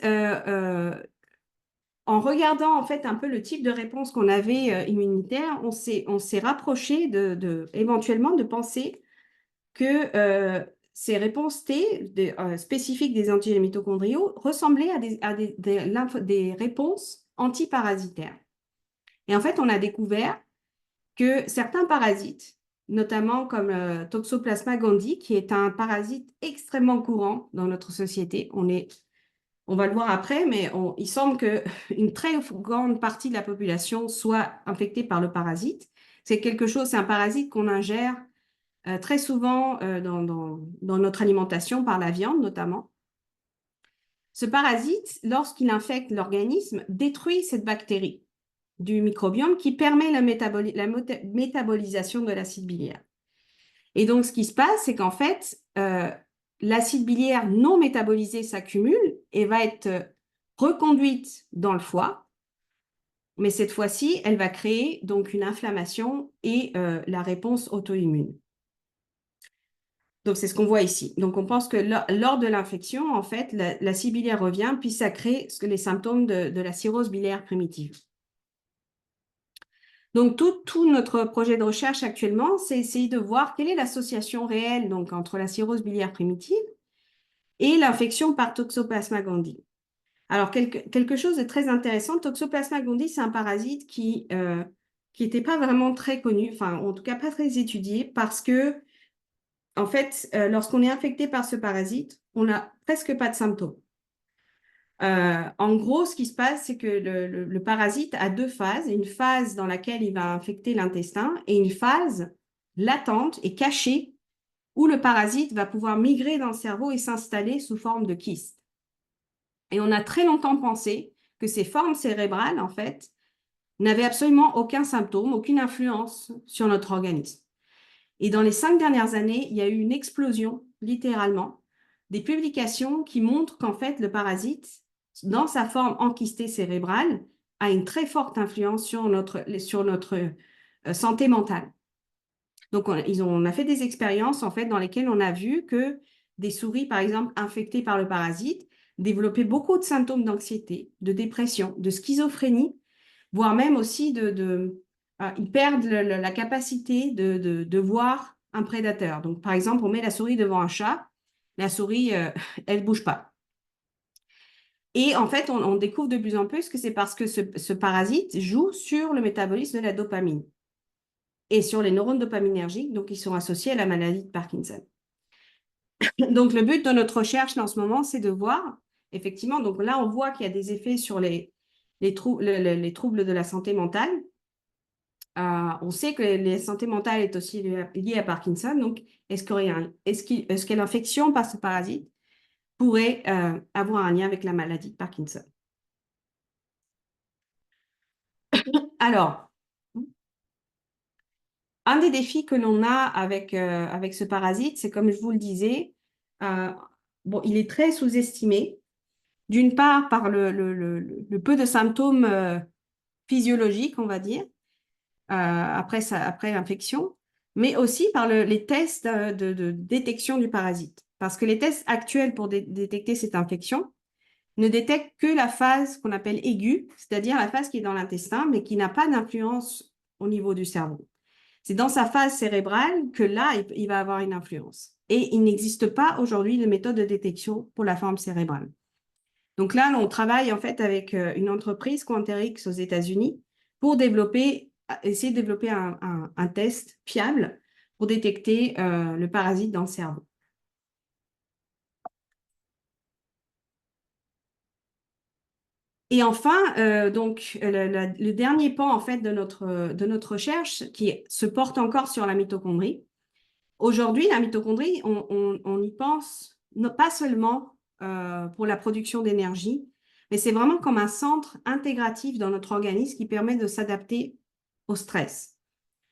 en regardant en fait un peu le type de réponse qu'on avait immunitaire, on s'est rapproché éventuellement de penser que ces réponses T spécifiques des antigènes mitochondriaux ressemblaient à des réponses antiparasitaires. Et en fait, on a découvert que certains parasites, notamment comme Toxoplasma gondii, qui est un parasite extrêmement courant dans notre société, on va le voir après, mais il semble qu'une très grande partie de la population soit infectée par le parasite. C'est un parasite qu'on ingère très souvent dans notre alimentation, par la viande notamment. Ce parasite, lorsqu'il infecte l'organisme, détruit cette bactérie du microbiome qui permet la métabolisation de l'acide biliaire. Et donc, ce qui se passe, c'est qu'en fait, l'acide biliaire non métabolisé s'accumule et va être reconduite dans le foie. Mais cette fois-ci, elle va créer donc une inflammation et la réponse auto-immune. Donc, c'est ce qu'on voit ici. Donc, on pense que lors de l'infection, en fait, l'acide biliaire revient, puis ça crée les symptômes de la cirrhose biliaire primitive. Donc, tout notre projet de recherche actuellement, c'est essayer de voir quelle est l'association réelle donc, entre la cirrhose biliaire primitive et l'infection par Toxoplasma gondii. Alors, quelque chose de très intéressant, Toxoplasma gondii, c'est un parasite qui n'était pas vraiment très connu, enfin, en tout cas pas très étudié, parce que, en fait, lorsqu'on est infecté par ce parasite, on n'a presque pas de symptômes. En gros, ce qui se passe, c'est que le parasite a deux phases. Une phase dans laquelle il va infecter l'intestin et une phase latente et cachée où le parasite va pouvoir migrer dans le cerveau et s'installer sous forme de kyste. Et on a très longtemps pensé que ces formes cérébrales, en fait, n'avaient absolument aucun symptôme, aucune influence sur notre organisme. Et dans les 5 dernières années, il y a eu une explosion, littéralement, des publications qui montrent qu'en fait, le parasite, dans sa forme enquistée cérébrale, a une très forte influence sur notre santé mentale. Donc, on a fait des expériences, en fait, dans lesquelles on a vu que des souris, par exemple, infectées par le parasite, développaient beaucoup de symptômes d'anxiété, de dépression, de schizophrénie, voire même aussi ils perdent la capacité de voir un prédateur. Donc, par exemple, on met la souris devant un chat, la souris, elle ne bouge pas. Et en fait, on découvre de plus en plus que c'est parce que ce parasite joue sur le métabolisme de la dopamine et sur les neurones dopaminergiques, donc ils sont associés à la maladie de Parkinson. Donc, le but de notre recherche en ce moment, c'est de voir, effectivement, donc là, on voit qu'il y a des effets sur les troubles de la santé mentale. On sait que la santé mentale est aussi liée à Parkinson. Donc, est-ce que l'infection par ce parasite pourrait avoir un lien avec la maladie de Parkinson? Alors, un des défis que l'on a avec ce parasite, c'est comme je vous le disais, bon, il est très sous-estimé. D'une part, par le peu de symptômes physiologiques, on va dire, après l'infection, mais aussi par les tests de détection du parasite. Parce que les tests actuels pour détecter cette infection ne détectent que la phase qu'on appelle aiguë, c'est-à-dire la phase qui est dans l'intestin, mais qui n'a pas d'influence au niveau du cerveau. C'est dans sa phase cérébrale que là, il va avoir une influence. Et il n'existe pas aujourd'hui de méthode de détection pour la forme cérébrale. Donc là, on travaille en fait avec une entreprise, Quanterix aux États-Unis, pour essayer de développer un test fiable pour détecter le parasite dans le cerveau. Et enfin, donc le dernier pan en fait de notre recherche qui se porte encore sur la mitochondrie. Aujourd'hui, la mitochondrie, on y pense pas seulement pour la production d'énergie, mais c'est vraiment comme un centre intégratif dans notre organisme qui permet de s'adapter au stress.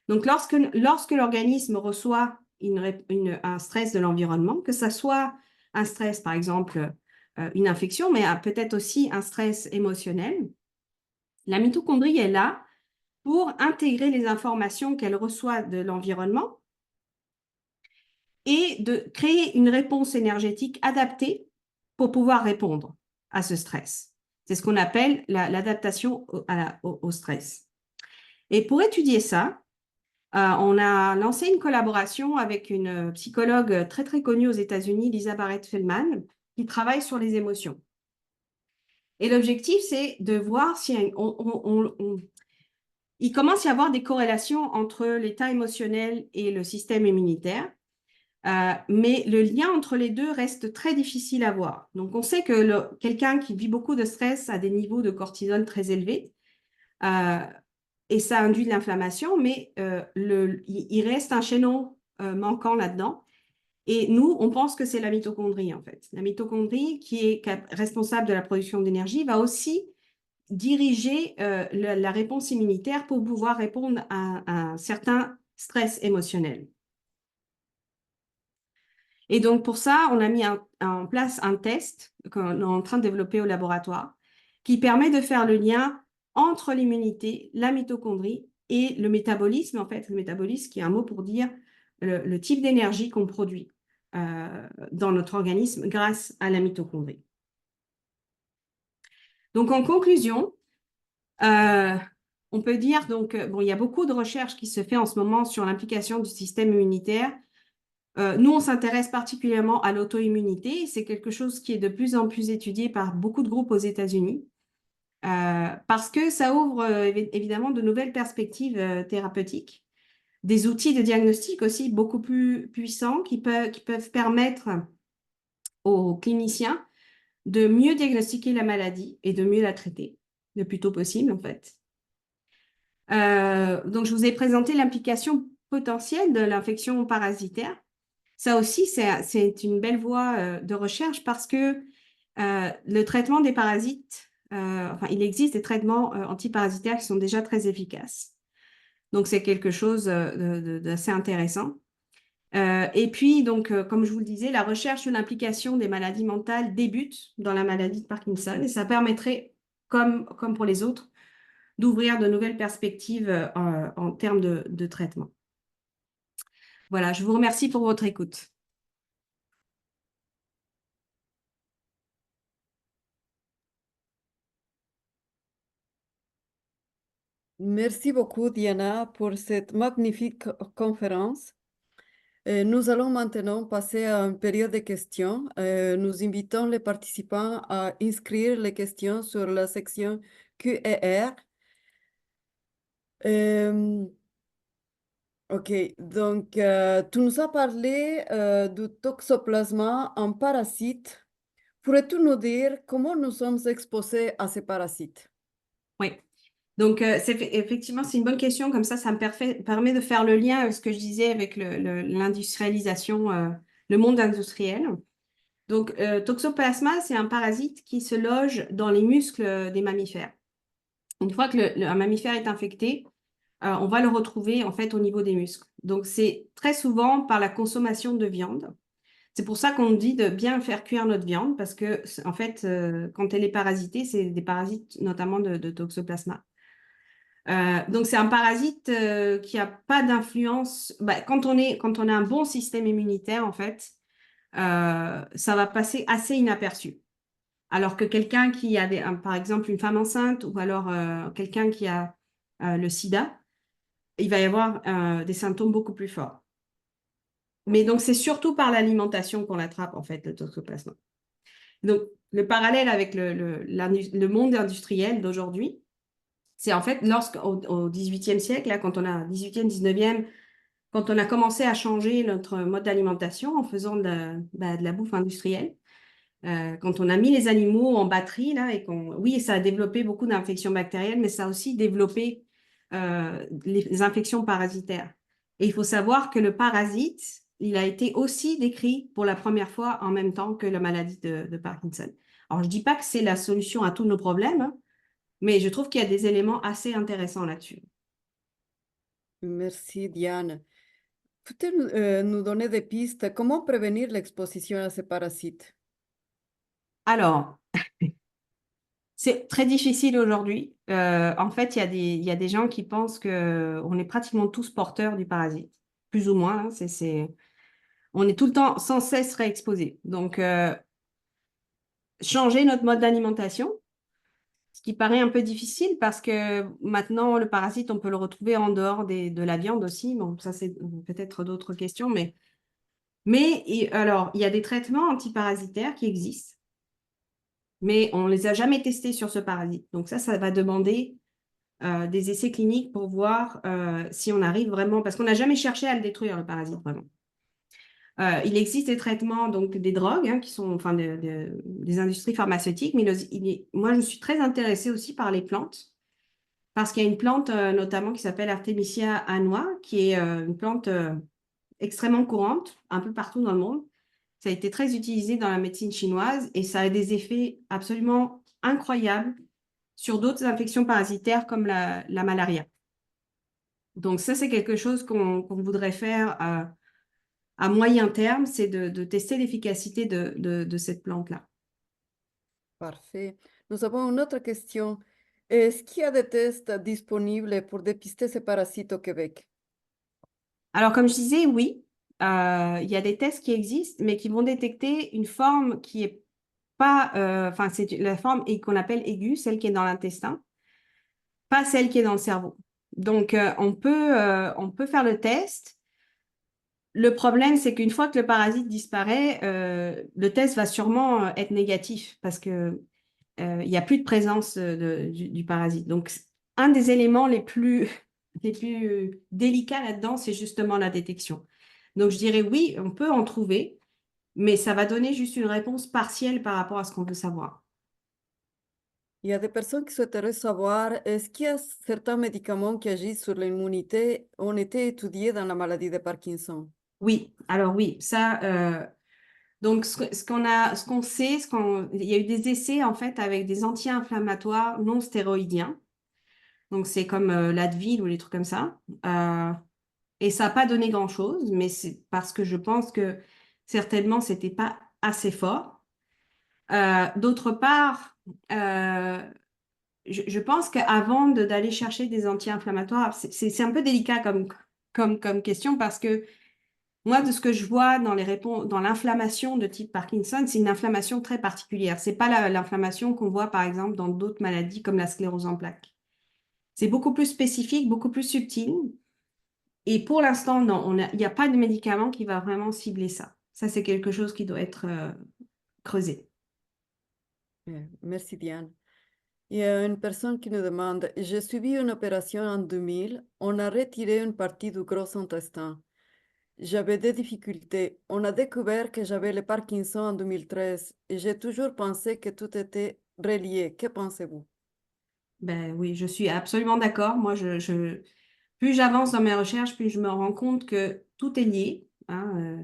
Donc, lorsque l'organisme reçoit un stress de l'environnement, que ce soit un stress, par exemple, une infection, mais peut-être aussi un stress émotionnel, la mitochondrie est là pour intégrer les informations qu'elle reçoit de l'environnement et de créer une réponse énergétique adaptée pour pouvoir répondre à ce stress. C'est ce qu'on appelle l'adaptation au stress. Et pour étudier ça, on a lancé une collaboration avec une psychologue très, très connue aux États-Unis, Lisa Barrett-Feldman, qui travaille sur les émotions. Et l'objectif, c'est de voir si il commence à y avoir des corrélations entre l'état émotionnel et le système immunitaire. Mais le lien entre les deux reste très difficile à voir. Donc, on sait que quelqu'un qui vit beaucoup de stress a des niveaux de cortisol très élevés et ça induit de l'inflammation, mais il reste un chaînon manquant là-dedans Et nous, on pense que c'est la mitochondrie, en fait. La mitochondrie, qui est responsable de la production d'énergie, va aussi diriger la réponse immunitaire pour pouvoir répondre à un certain stress émotionnel. Et donc, pour ça, on a mis en place un test qu'on est en train de développer au laboratoire qui permet de faire le lien entre l'immunité, la mitochondrie et le métabolisme. En fait, le métabolisme, qui est un mot pour dire le type d'énergie qu'on produit dans notre organisme grâce à la mitochondrie. Donc, en conclusion, on peut dire, donc, bon, il y a beaucoup de recherches qui se fait en ce moment sur l'implication du système immunitaire. Nous, on s'intéresse particulièrement à l'auto-immunité. C'est quelque chose qui est de plus en plus étudié par beaucoup de groupes aux États-Unis parce que ça ouvre évidemment de nouvelles perspectives thérapeutiques, des outils de diagnostic aussi beaucoup plus puissants qui peuvent permettre aux cliniciens de mieux diagnostiquer la maladie et de mieux la traiter le plus tôt possible, en fait. Donc, je vous ai présenté l'implication potentielle de l'infection parasitaire. Ça aussi, c'est une belle voie de recherche parce que le traitement des parasites, enfin, il existe des traitements antiparasitaires qui sont déjà très efficaces. Donc, c'est quelque chose d'assez intéressant. Et puis, donc, comme je vous le disais, la recherche sur l'implication des maladies mentales débute dans la maladie de Parkinson et ça permettrait, comme pour les autres, d'ouvrir de nouvelles perspectives en termes de traitement. Voilà, je vous remercie pour votre écoute. Merci beaucoup, Diana, pour cette magnifique conférence. Nous allons maintenant passer à une période de questions. Nous invitons les participants à inscrire les questions sur la section Q&R. Ok, donc tu nous as parlé du toxoplasma en parasite. Pourrais-tu nous dire comment nous sommes exposés à ces parasites? Oui. Donc, effectivement, c'est une bonne question. Comme ça me permet de faire le lien avec ce que je disais avec l'industrialisation, le monde industriel. Donc, toxoplasma, c'est un parasite qui se loge dans les muscles des mammifères. Une fois que un mammifère est infecté, on va le retrouver en fait au niveau des muscles. Donc, c'est très souvent par la consommation de viande. C'est pour ça qu'on dit de bien faire cuire notre viande parce que, en fait, quand elle est parasitée, c'est des parasites notamment de toxoplasma. Donc, c'est un parasite qui n'a pas d'influence. Bah, quand on a un bon système immunitaire, en fait, ça va passer assez inaperçu. Alors que quelqu'un qui a, par exemple, une femme enceinte ou alors quelqu'un qui a le sida, il va y avoir des symptômes beaucoup plus forts. Mais donc, c'est surtout par l'alimentation qu'on l'attrape, en fait, le toxoplasma. Donc, le parallèle avec le monde industriel d'aujourd'hui, c'est en fait au XVIIIe siècle, là, quand on a 18e, 19e, quand on a commencé à changer notre mode d'alimentation en faisant de la bouffe industrielle, quand on a mis les animaux en batterie, là, oui, ça a développé beaucoup d'infections bactériennes, mais ça a aussi développé les infections parasitaires. Et il faut savoir que le parasite, il a été aussi décrit pour la première fois en même temps que la maladie de Parkinson. Alors, je ne dis pas que c'est la solution à tous nos problèmes, hein, mais je trouve qu'il y a des éléments assez intéressants là-dessus. Merci, Diane. Peux-tu nous donner des pistes? Comment prévenir l'exposition à ces parasites? Alors, c'est très difficile aujourd'hui. En fait, il y a des gens qui pensent qu'on est pratiquement tous porteurs du parasite, plus ou moins, hein. On est tout le temps sans cesse réexposé. Donc, changer notre mode d'alimentation, ce qui paraît un peu difficile parce que maintenant, le parasite, on peut le retrouver en dehors de la viande aussi. Bon, ça, c'est peut-être d'autres questions, alors, il y a des traitements antiparasitaires qui existent, mais on ne les a jamais testés sur ce parasite. Donc ça va demander des essais cliniques pour voir si on arrive vraiment, parce qu'on n'a jamais cherché à le détruire, le parasite, vraiment. Il existe des traitements, donc des drogues, hein, qui sont enfin des industries pharmaceutiques, mais moi, je suis très intéressée aussi par les plantes, parce qu'il y a une plante notamment qui s'appelle Artemisia annua, qui est une plante extrêmement courante un peu partout dans le monde. Ça a été très utilisé dans la médecine chinoise et ça a des effets absolument incroyables sur d'autres infections parasitaires comme la malaria. Donc ça, c'est quelque chose qu'on voudrait faire à moyen terme, c'est de tester l'efficacité de cette plante-là. Parfait. Nous avons une autre question. Est-ce qu'il y a des tests disponibles pour dépister ces parasites au Québec? Alors, comme je disais, oui, il y a des tests qui existent, mais qui vont détecter une forme qui est pas, enfin, c'est la forme qu'on appelle aiguë, celle qui est dans l'intestin, pas celle qui est dans le cerveau. Donc, on peut faire le test. Le problème, c'est qu'une fois que le parasite disparaît, le test va sûrement être négatif parce que il n'y a plus de présence du parasite. Donc, un des éléments les plus délicats là-dedans, c'est justement la détection. Donc, je dirais oui, on peut en trouver, mais ça va donner juste une réponse partielle par rapport à ce qu'on veut savoir. Il y a des personnes qui souhaiteraient savoir, est-ce qu'il y a certains médicaments qui agissent sur l'immunité ont été étudiés dans la maladie de Parkinson? Oui, alors oui, ça, donc ce qu'on sait, il y a eu des essais en fait avec des anti-inflammatoires non stéroïdiens. Donc c'est comme l'Advil ou les trucs comme ça. Et ça n'a pas donné grand-chose, mais c'est parce que je pense que certainement, c'était pas assez fort. D'autre part, je pense qu'avant d'aller chercher des anti-inflammatoires, c'est un peu délicat comme question parce que moi, de ce que je vois dans les réponses, dans l'inflammation de type Parkinson, c'est une inflammation très particulière. C'est pas l'inflammation qu'on voit, par exemple, dans d'autres maladies comme la sclérose en plaques. C'est beaucoup plus spécifique, beaucoup plus subtil. Et pour l'instant, non, il n'y a pas de médicament qui va vraiment cibler ça. Ça, c'est quelque chose qui doit être creusé. Merci Diane. Il y a une personne qui nous demande, j'ai suivi une opération en 2000, on a retiré une partie du gros intestin. J'avais des difficultés. On a découvert que j'avais le Parkinson en 2013 et j'ai toujours pensé que tout était relié. Que pensez-vous? Ben oui, je suis absolument d'accord. Moi, plus j'avance dans mes recherches, plus je me rends compte que tout est lié, hein,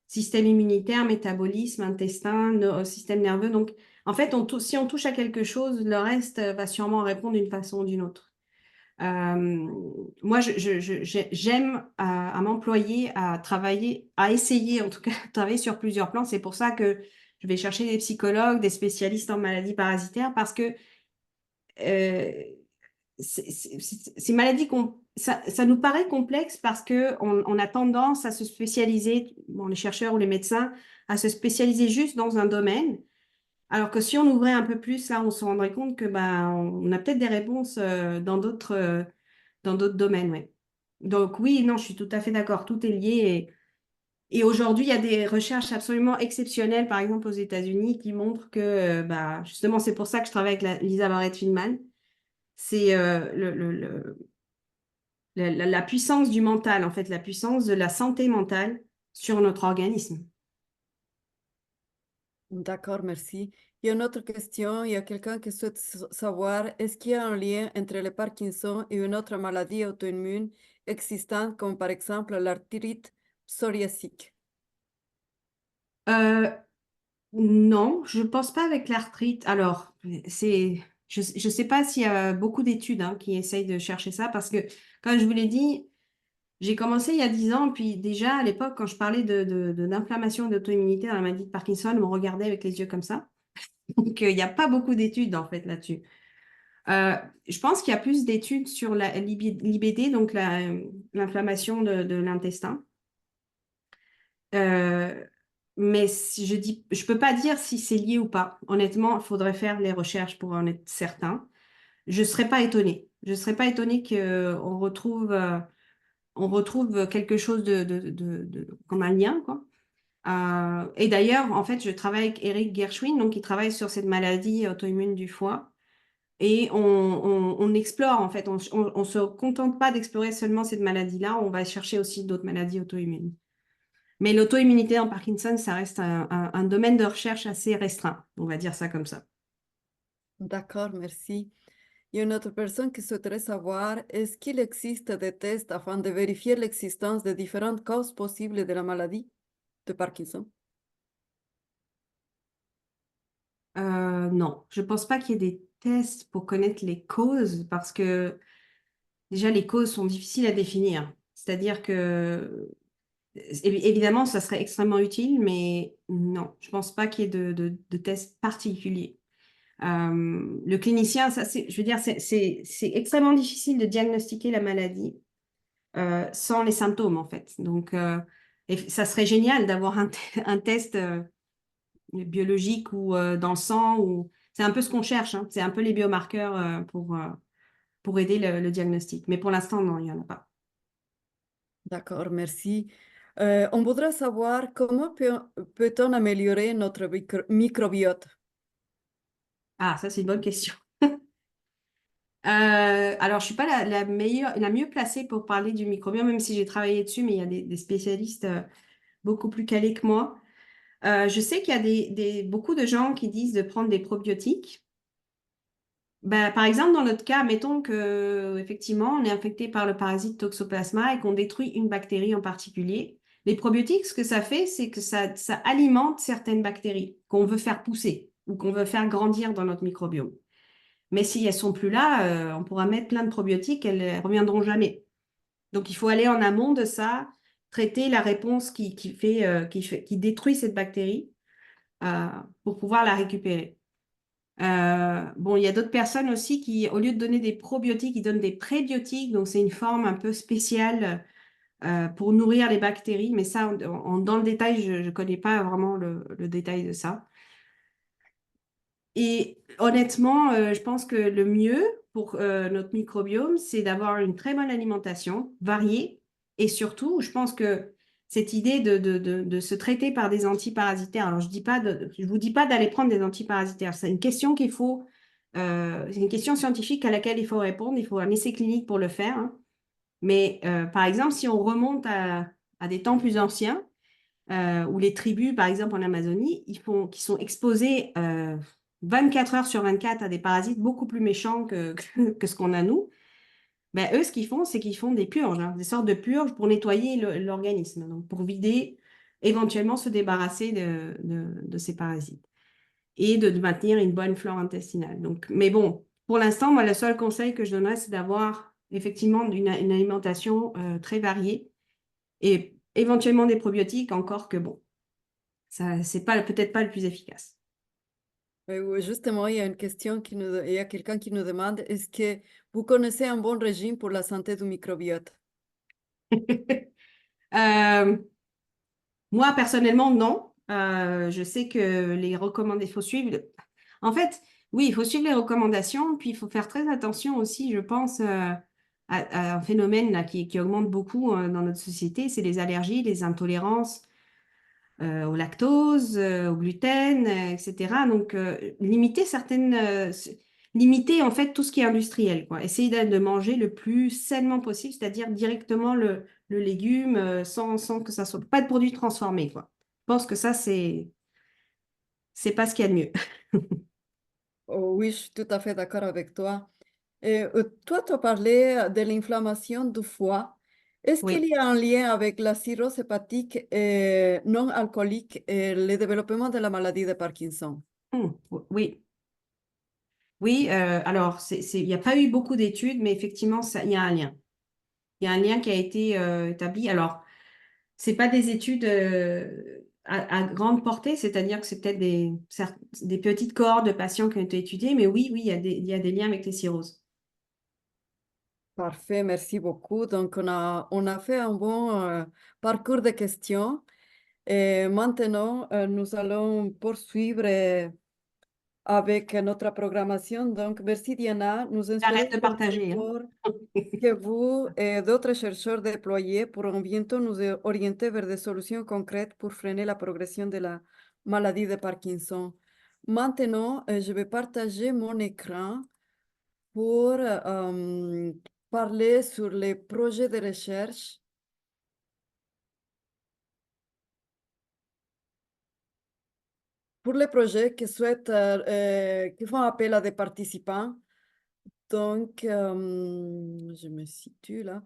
système immunitaire, métabolisme, intestin, système nerveux. Donc, en fait, si on touche à quelque chose, le reste va sûrement répondre d'une façon ou d'une autre. Euh, Moi, j'aime à m'employer, à travailler, à essayer en tout cas, de travailler sur plusieurs plans. C'est pour ça que je vais chercher des psychologues, des spécialistes en maladies parasitaires, parce que euh, ces maladies, ça nous paraît complexe parce que on a tendance à se spécialiser, bon, les chercheurs ou les médecins, à se spécialiser juste dans un domaine. Alors que si on ouvrait un peu plus, là, on se rendrait compte que bah, on a peut-être des réponses dans d'autres domaines, ouais. Donc oui, non, je suis tout à fait d'accord, tout est lié. Et aujourd'hui, il y a des recherches absolument exceptionnelles, par exemple aux États-Unis, qui montrent que, bah, justement, c'est pour ça que je travaille avec Lisa Barrett-Findman, c'est la puissance du mental, en fait, la puissance de la santé mentale sur notre organisme. D'accord, merci. Il y a une autre question. Il y a quelqu'un qui souhaite savoir, est-ce qu'il y a un lien entre le Parkinson et une autre maladie auto-immune existante, comme par exemple l'arthrite psoriasique? Euh, non, je ne pense pas avec l'arthrite. Alors, je ne sais pas s'il y a beaucoup d'études hein, qui essayent de chercher ça parce que, comme je vous l'ai dit, j'ai commencé il y a 10 ans, puis déjà à l'époque, quand je parlais d'inflammation et d'auto-immunité dans la maladie de Parkinson, on me regardait avec les yeux comme ça. Donc, il n'y a pas beaucoup d'études en fait là-dessus. Euh, je pense qu'il y a plus d'études sur l'IBD, donc l'inflammation de l'intestin. Euh, mais si je peux pas dire si c'est lié ou pas. Honnêtement, il faudrait faire les recherches pour en être certain. Je serais pas étonnée. Je serais pas étonnée on retrouve quelque chose comme un lien, quoi. Et d'ailleurs, en fait, je travaille avec Eric Gershwin, donc il travaille sur cette maladie auto-immune du foie. Et on explore, en fait, on se contente pas d'explorer seulement cette maladie-là, on va chercher aussi d'autres maladies auto-immunes. Mais l'auto-immunité en Parkinson, ça reste un domaine de recherche assez restreint, on va dire ça comme ça. D'accord, merci. Il y a une autre personne qui souhaiterait savoir, est-ce qu'il existe des tests afin de vérifier l'existence de différentes causes possibles de la maladie de Parkinson? Non, je pense pas qu'il y ait des tests pour connaître les causes parce que déjà les causes sont difficiles à définir. C'est-à-dire que évidemment, ça serait extrêmement utile, mais non, je pense pas qu'il y ait de tests particuliers. Le clinicien, ça, je veux dire, c'est extrêmement difficile de diagnostiquer la maladie sans les symptômes, en fait. Donc, et ça serait génial d'avoir un test biologique ou dans le sang, ou c'est un peu ce qu'on cherche, hein. C'est un peu les biomarqueurs pour aider le diagnostic. Mais pour l'instant, non, il n'y en a pas. D'accord, merci. On voudrait savoir comment peut-on améliorer notre microbiote? Ah, ça, c'est une bonne question. Alors, je suis pas la meilleure, la mieux placée pour parler du microbiome, même si j'ai travaillé dessus, mais il y a des spécialistes beaucoup plus calés que moi. Je sais qu'il y a beaucoup de gens qui disent de prendre des probiotiques. Ben, par exemple, dans notre cas, mettons que effectivement, on est infecté par le parasite Toxoplasma et qu'on détruit une bactérie en particulier. Les probiotiques, ce que ça fait, c'est que ça alimente certaines bactéries qu'on veut faire pousser ou qu'on veut faire grandir dans notre microbiome. Mais si elles sont plus là, on pourra mettre plein de probiotiques, elles reviendront jamais. Donc, il faut aller en amont de ça, traiter la réponse qui détruit cette bactérie euh, pour pouvoir la récupérer. Bon, il y a d'autres personnes aussi qui, au lieu de donner des probiotiques, ils donnent des prébiotiques. Donc, c'est une forme un peu spéciale pour nourrir les bactéries. Mais ça, dans le détail, je ne connais pas vraiment le détail de ça. Et honnêtement, je pense que le mieux pour notre microbiome, c'est d'avoir une très bonne alimentation, variée. Et surtout, je pense que cette idée de se traiter par des antiparasitaires, alors je vous dis pas d'aller prendre des antiparasitaires, c'est une question c'est une question scientifique à laquelle il faut répondre, il faut un essai clinique pour le faire, hein. Mais par exemple, si on remonte à des temps plus anciens, où les tribus, par exemple en Amazonie, qui sont exposés 24 heures sur 24 à des parasites beaucoup plus méchants que ce qu'on a nous, ben, eux, ce qu'ils font, c'est qu'ils font des purges, hein, des sortes de purges pour nettoyer l'organisme, donc pour vider, éventuellement se débarrasser de ces parasites et de maintenir une bonne flore intestinale. Donc, mais bon, pour l'instant, moi, le seul conseil que je donnerais, c'est d'avoir effectivement une alimentation très variée et éventuellement des probiotiques, encore que bon, ça, c'est pas, peut-être pas le plus efficace. Oui, justement, il y a une question il y a quelqu'un qui nous demande, est-ce que vous connaissez un bon régime pour la santé du microbiote? Euh, Moi, personnellement, non. Je sais que les recommandations, il faut suivre. En fait, oui, il faut suivre les recommandations, puis il faut faire très attention aussi, je pense, à un phénomène là, qui augmente beaucoup dans notre société, c'est les allergies, les intolérances au lactose, au gluten, etc. Donc, limiter en fait tout ce qui est industriel, quoi. Essayer de manger le plus sainement possible, c'est-à-dire directement le légume sans que ça soit pas de produits transformés, quoi. Je pense que ça, c'est pas ce qu'il y a de mieux. Oh, oui, je suis tout à fait d'accord avec toi. Et, toi, tu as parlé de l'inflammation du foie. Est-ce qu'il Oui. y a un lien avec la cirrhose hépatique non alcoolique et le développement de la maladie de Parkinson? Oui. Oui, alors, il n'y a pas eu beaucoup d'études, mais effectivement, il y a un lien. Il y a un lien qui a été établi. Alors, c'est pas des études à grande portée, c'est-à-dire que c'est peut-être des petites cohortes de patients qui ont été étudiés, mais oui, il y a des liens avec les cirrhoses. Parfait, merci beaucoup. Donc, on a fait un bon parcours de questions. Et maintenant, nous allons poursuivre avec notre programmation. Donc, merci Diana. Nous espérons J'arrête de que les partager, hein. efforts que vous et d'autres chercheurs déployés pourront bientôt nous orienter vers des solutions concrètes pour freiner la progression de la maladie de Parkinson. Maintenant, je vais partager mon écran pour parler sur les projets de recherche. Pour les projets qui font appel à des participants. Donc, je me situe là.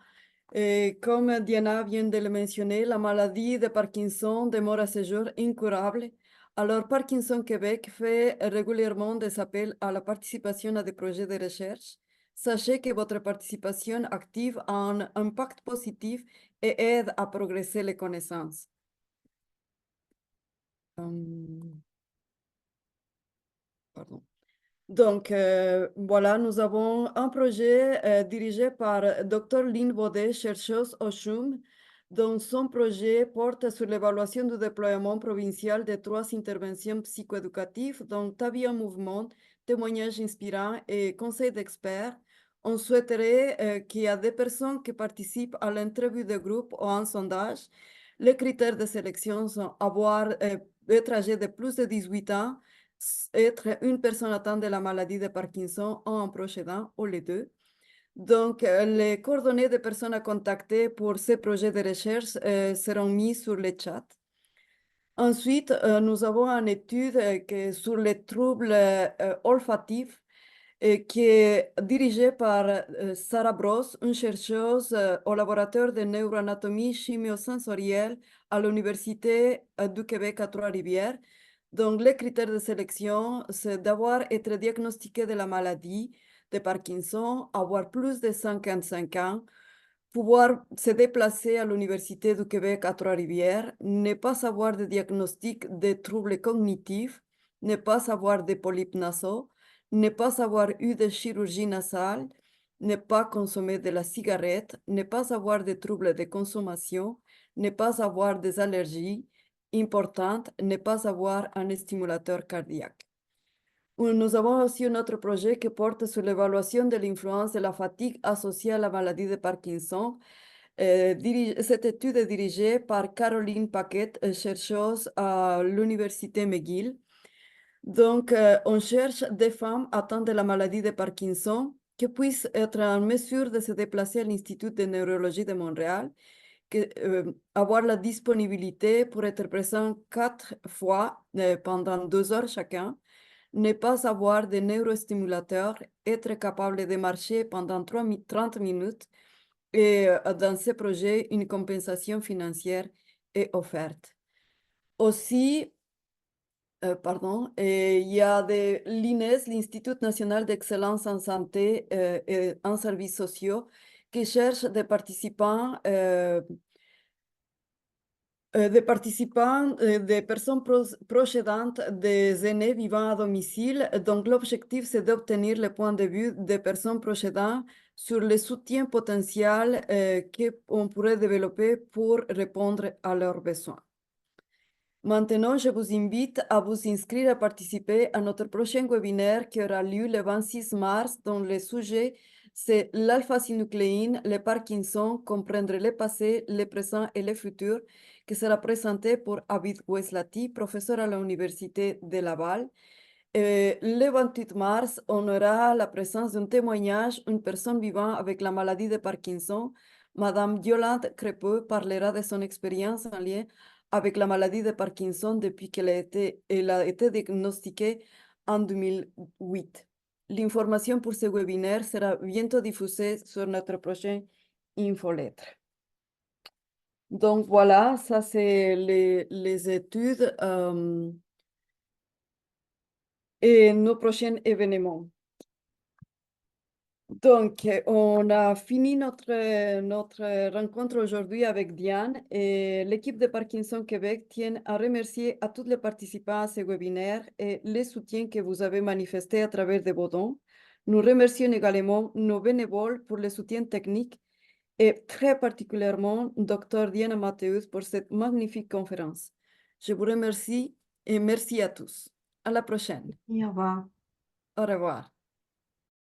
Et comme Diana vient de le mentionner, la maladie de Parkinson demeure à ce jour incurable. Alors, Parkinson Québec fait régulièrement des appels à la participation à des projets de recherche. Sachez que votre participation active a un impact positif et aide à progresser les connaissances. Pardon. Donc, voilà, nous avons un projet dirigé par Dr. Lynn Baudet, chercheuse au CHUM, dont son projet porte sur l'évaluation du déploiement provincial de 3 interventions psychoéducatives, dont Ta vie en mouvement, témoignages inspirants et conseils d'experts. On souhaiterait qu'il y ait des personnes qui participent à l'interview de groupe ou un sondage. Les critères de sélection sont avoir être âgé de plus de 18 ans, être une personne atteinte de la maladie de Parkinson ou un proche aidant, ou les deux. Donc, les coordonnées des personnes à contacter pour ces projets de recherche seront mises sur le chat. Ensuite, nous avons une étude sur les troubles olfactifs qui est dirigée par Sarah Bros, une chercheuse au laboratoire de neuroanatomie chimiosensorielle à l'Université du Québec à Trois-Rivières. Donc, les critères de sélection, c'est d'avoir été diagnostiqué de la maladie de Parkinson, avoir plus de 55 ans, pouvoir se déplacer à l'Université du Québec à Trois-Rivières, ne pas avoir de diagnostic de troubles cognitifs, ne pas avoir de polypes nasaux, ne pas avoir eu de chirurgie nasale, ne pas consommer de la cigarette, ne pas avoir de troubles de consommation, ne pas avoir des allergies importantes, ne pas avoir un stimulateur cardiaque. Nous avons aussi un autre projet qui porte sur l'évaluation de l'influence de la fatigue associée à la maladie de Parkinson. Cette étude est dirigée par Caroline Paquette, chercheuse à l'Université McGill. Donc, on cherche des femmes atteintes de la maladie de Parkinson qui puissent être en mesure de se déplacer à l'Institut de neurologie de Montréal, avoir la disponibilité pour être présent 4 fois pendant 2 heures chacun, ne pas avoir de neurostimulateurs, être capable de marcher pendant 30 minutes et dans ce projet, une compensation financière est offerte. Aussi, pardon, et il y a l'INES, l'Institut national d'excellence en santé et en services sociaux, qui cherche des personnes proches aidantes des aînés vivant à domicile. Donc, l'objectif, c'est d'obtenir le point de vue des personnes proches aidantes sur le soutien potentiel qu'on pourrait développer pour répondre à leurs besoins. Maintenant, je vous invite à vous inscrire à participer à notre prochain webinaire qui aura lieu le 26 mars, dont le sujet c'est l'alpha-synucléine, le Parkinson, comprendre le passé, le présent et le futur, qui sera présenté par Abid Weslati, professeur à l'Université de Laval. Le 28 mars, on aura la présence d'un témoignage, une personne vivant avec la maladie de Parkinson. Madame Yolande Crepeux parlera de son expérience en lien avec la maladie de Parkinson depuis elle a été diagnostiquée en 2008. L'information pour ce webinaire sera bientôt diffusée sur notre prochaine infolettre. Donc voilà, ça c'est les études et nos prochains événements. Donc, on a fini notre rencontre aujourd'hui avec Diane et l'équipe de Parkinson Québec tient à remercier à tous les participants à ce webinaire et les soutiens que vous avez manifestés à travers de vos dons. Nous remercions également nos bénévoles pour le soutien technique et très particulièrement Dr. Diana Matthews pour cette magnifique conférence. Je vous remercie et merci à tous. À la prochaine. Au revoir. Au revoir.